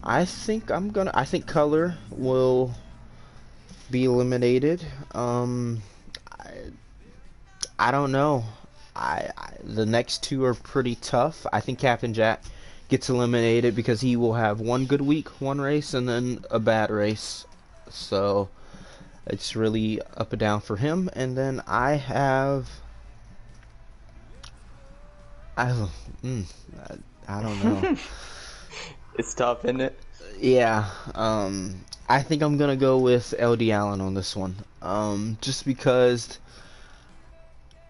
I think Color will be eliminated. I don't know. The next 2 are pretty tough. I think Captain Jack gets eliminated because he will have one good week, one race, and then a bad race. So it's really up and down for him. And then I don't know. It's tough, isn't it? Yeah. I think I'm gonna go with LD Allen on this one. Just because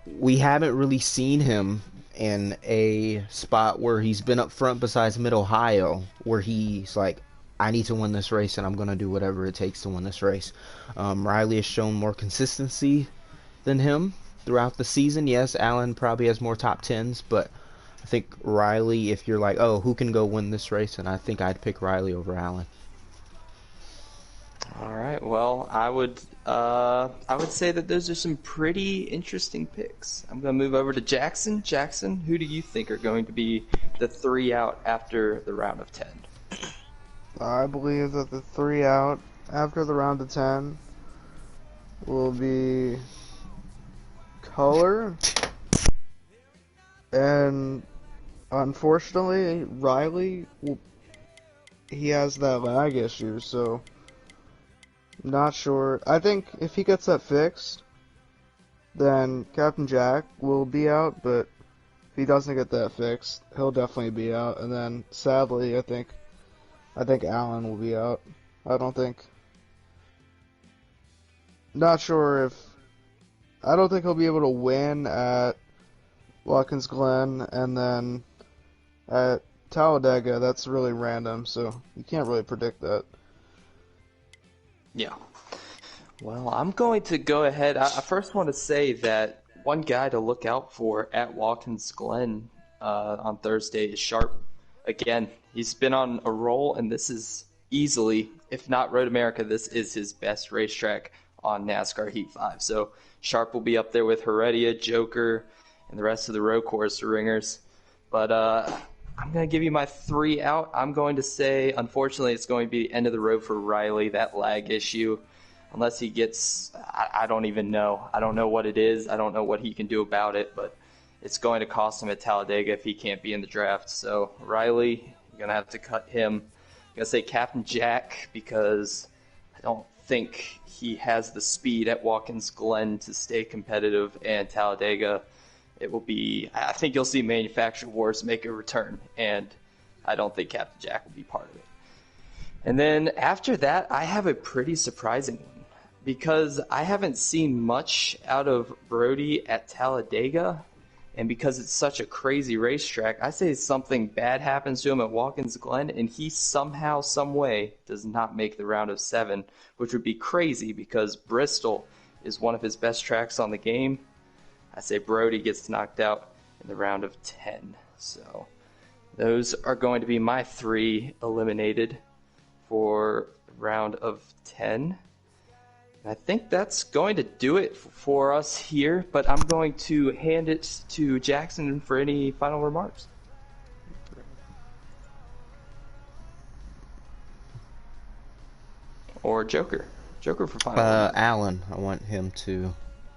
we haven't really seen him in a spot where he's been up front besides Mid-Ohio, where he's like, I need to win this race and I'm going to do whatever it takes to win this race. Riley has shown more consistency than him throughout the season. Yes, Allen probably has more top 10s, but I think Riley, if you're like, oh, who can go win this race, and I think I'd pick Riley over Allen. All right. Well, I would say that those are some pretty interesting picks. I'm going to move over to Jackson. Jackson, who do you think are going to be the 3 out after the round of 10? I believe that the 3 out after the round of 10 will be Color, and unfortunately, Riley, he has that lag issue, so not sure. I think if he gets that fixed, then Captain Jack will be out, but if he doesn't get that fixed, he'll definitely be out. And then sadly, I think Alan will be out. I don't think. Not sure if. I don't think he'll be able to win at Watkins Glen, and then at Talladega, that's really random, so you can't really predict that. Yeah. Well, I'm going to go ahead. I first want to say that one guy to look out for at Watkins Glen on Thursday is Sharp. Again, he's been on a roll, and this is easily, if not Road America, this is his best racetrack on NASCAR Heat 5. So Sharp will be up there with Heredia, Joker, and the rest of the road course ringers. But I'm going to give you my 3 out. I'm going to say, unfortunately, it's going to be end of the road for Riley, that lag issue. Unless he gets, I don't even know. I don't know what it is. I don't know what he can do about it, but it's going to cost him at Talladega if he can't be in the draft. So Riley, you're going to have to cut him. I'm going to say Captain Jack because I don't think he has the speed at Watkins Glen to stay competitive, and Talladega, it will be, I think you'll see Manufacturer Wars make a return, and I don't think Captain Jack will be part of it. And then after that, I have a pretty surprising one because I haven't seen much out of Brody at Talladega, and because it's such a crazy racetrack, I say something bad happens to him at Watkins Glen, and he somehow, some way, does not make the round of 7, which would be crazy because Bristol is one of his best tracks on the game. I say Brody gets knocked out in the round of 10. So those are going to be my 3 eliminated for round of 10. And I think that's going to do it for us here, but I'm going to hand it to Jackson for any final remarks. Or Joker. Joker for final remarks. Alan, I want him to,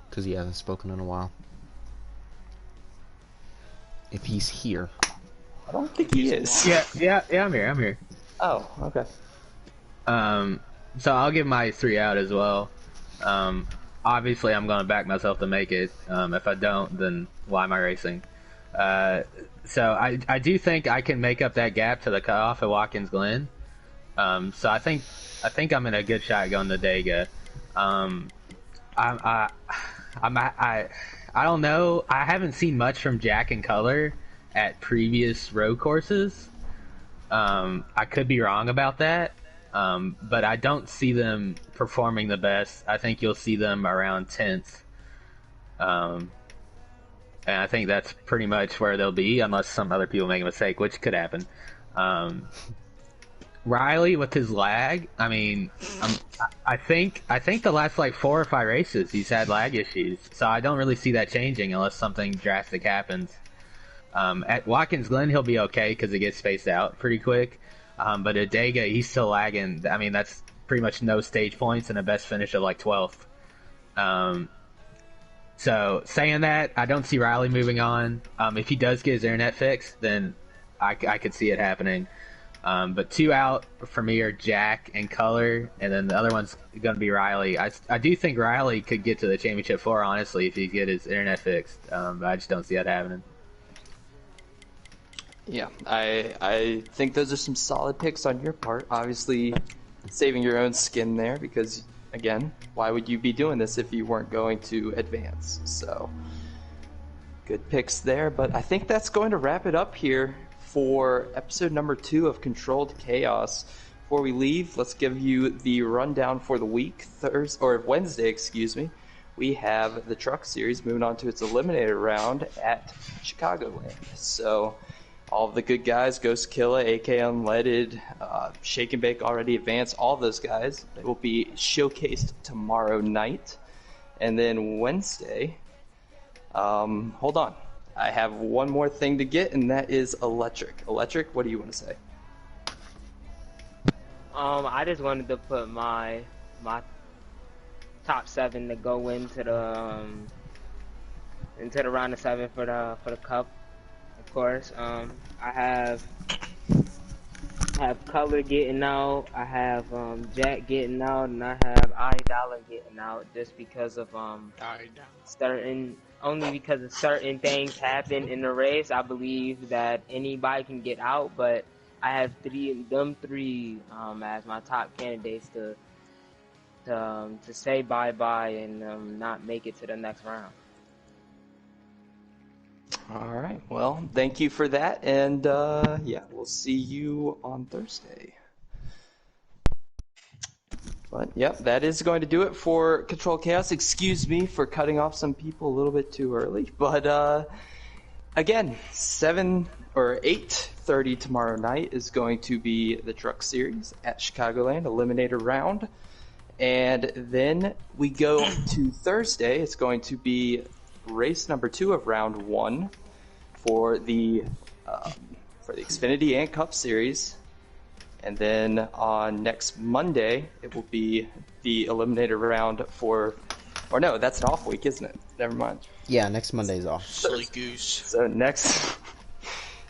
because he hasn't spoken in a while. If he's here. I don't think he is. Yeah, I'm here. Oh, okay. So I'll give my 3 out as well. Obviously, I'm going to back myself to make it. If I don't, then why am I racing? So I do think I can make up that gap to the cutoff at Watkins Glen. So I think I'm in a good shot going to Dega. I don't know. I haven't seen much from Jack and Color at previous road courses. I could be wrong about that. But I don't see them performing the best. I think you'll see them around 10th. And I think that's pretty much where they'll be, unless some other people make a mistake, which could happen. Riley with his lag, I mean, I think the last like 4 or 5 races he's had lag issues, so I don't really see that changing unless something drastic happens. At Watkins Glen he'll be okay because it gets spaced out pretty quick. But at Dega, he's still lagging. I mean, that's pretty much no stage points and a best finish of like 12th. So saying that, I don't see Riley moving on. If he does get his internet fixed, then I could see it happening. But 2 out for me are Jack and Color, and then the other one's going to be Riley. I do think Riley could get to the championship 4, honestly, if he get his internet fixed. But I just don't see that happening. Yeah, I think those are some solid picks on your part. Obviously, saving your own skin there because, again, why would you be doing this if you weren't going to advance? So, good picks there. But I think that's going to wrap it up here for episode number 2 of Controlled Chaos. Before we leave, let's give you the rundown for the week. Wednesday, we have the Truck Series moving on to its eliminator round at Chicagoland. So, all of the good guys, Ghost Killer, AK Unleaded, Shake and Bake already advanced, all those guys. They will be showcased tomorrow night. And then Wednesday, hold on. I have one more thing to get, and that is Electric. Electric, what do you want to say? I just wanted to put my top 7 to go into the round of 7 for the cup. Of course, I have Color getting out, I have Jack getting out, and I have iDollar getting out just because of certain things happen in the race. I believe that anybody can get out, but I have them three as my top candidates to say bye and not make it to the next round. All right. Well, thank you for that. And yeah, we'll see you on Thursday. But yep, that is going to do it for Control Chaos. Excuse me for cutting off some people a little bit too early. But again, 7 or 8:30 tomorrow night is going to be the Truck Series at Chicagoland Eliminator Round. And then we go to Thursday. It's going to be race number 2 of round 1 for the Xfinity and Cup Series. And then on next Monday, it will be the Eliminator round or no, that's an off week, isn't it? Never mind. Yeah, next Monday's off. Silly goose. So next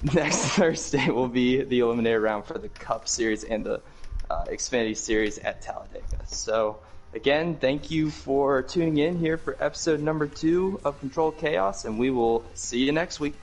Thursday will be the Eliminator round for the Cup Series and the Xfinity Series at Talladega. So again, thank you for tuning in here for episode number 2 of Control Chaos, and we will see you next week.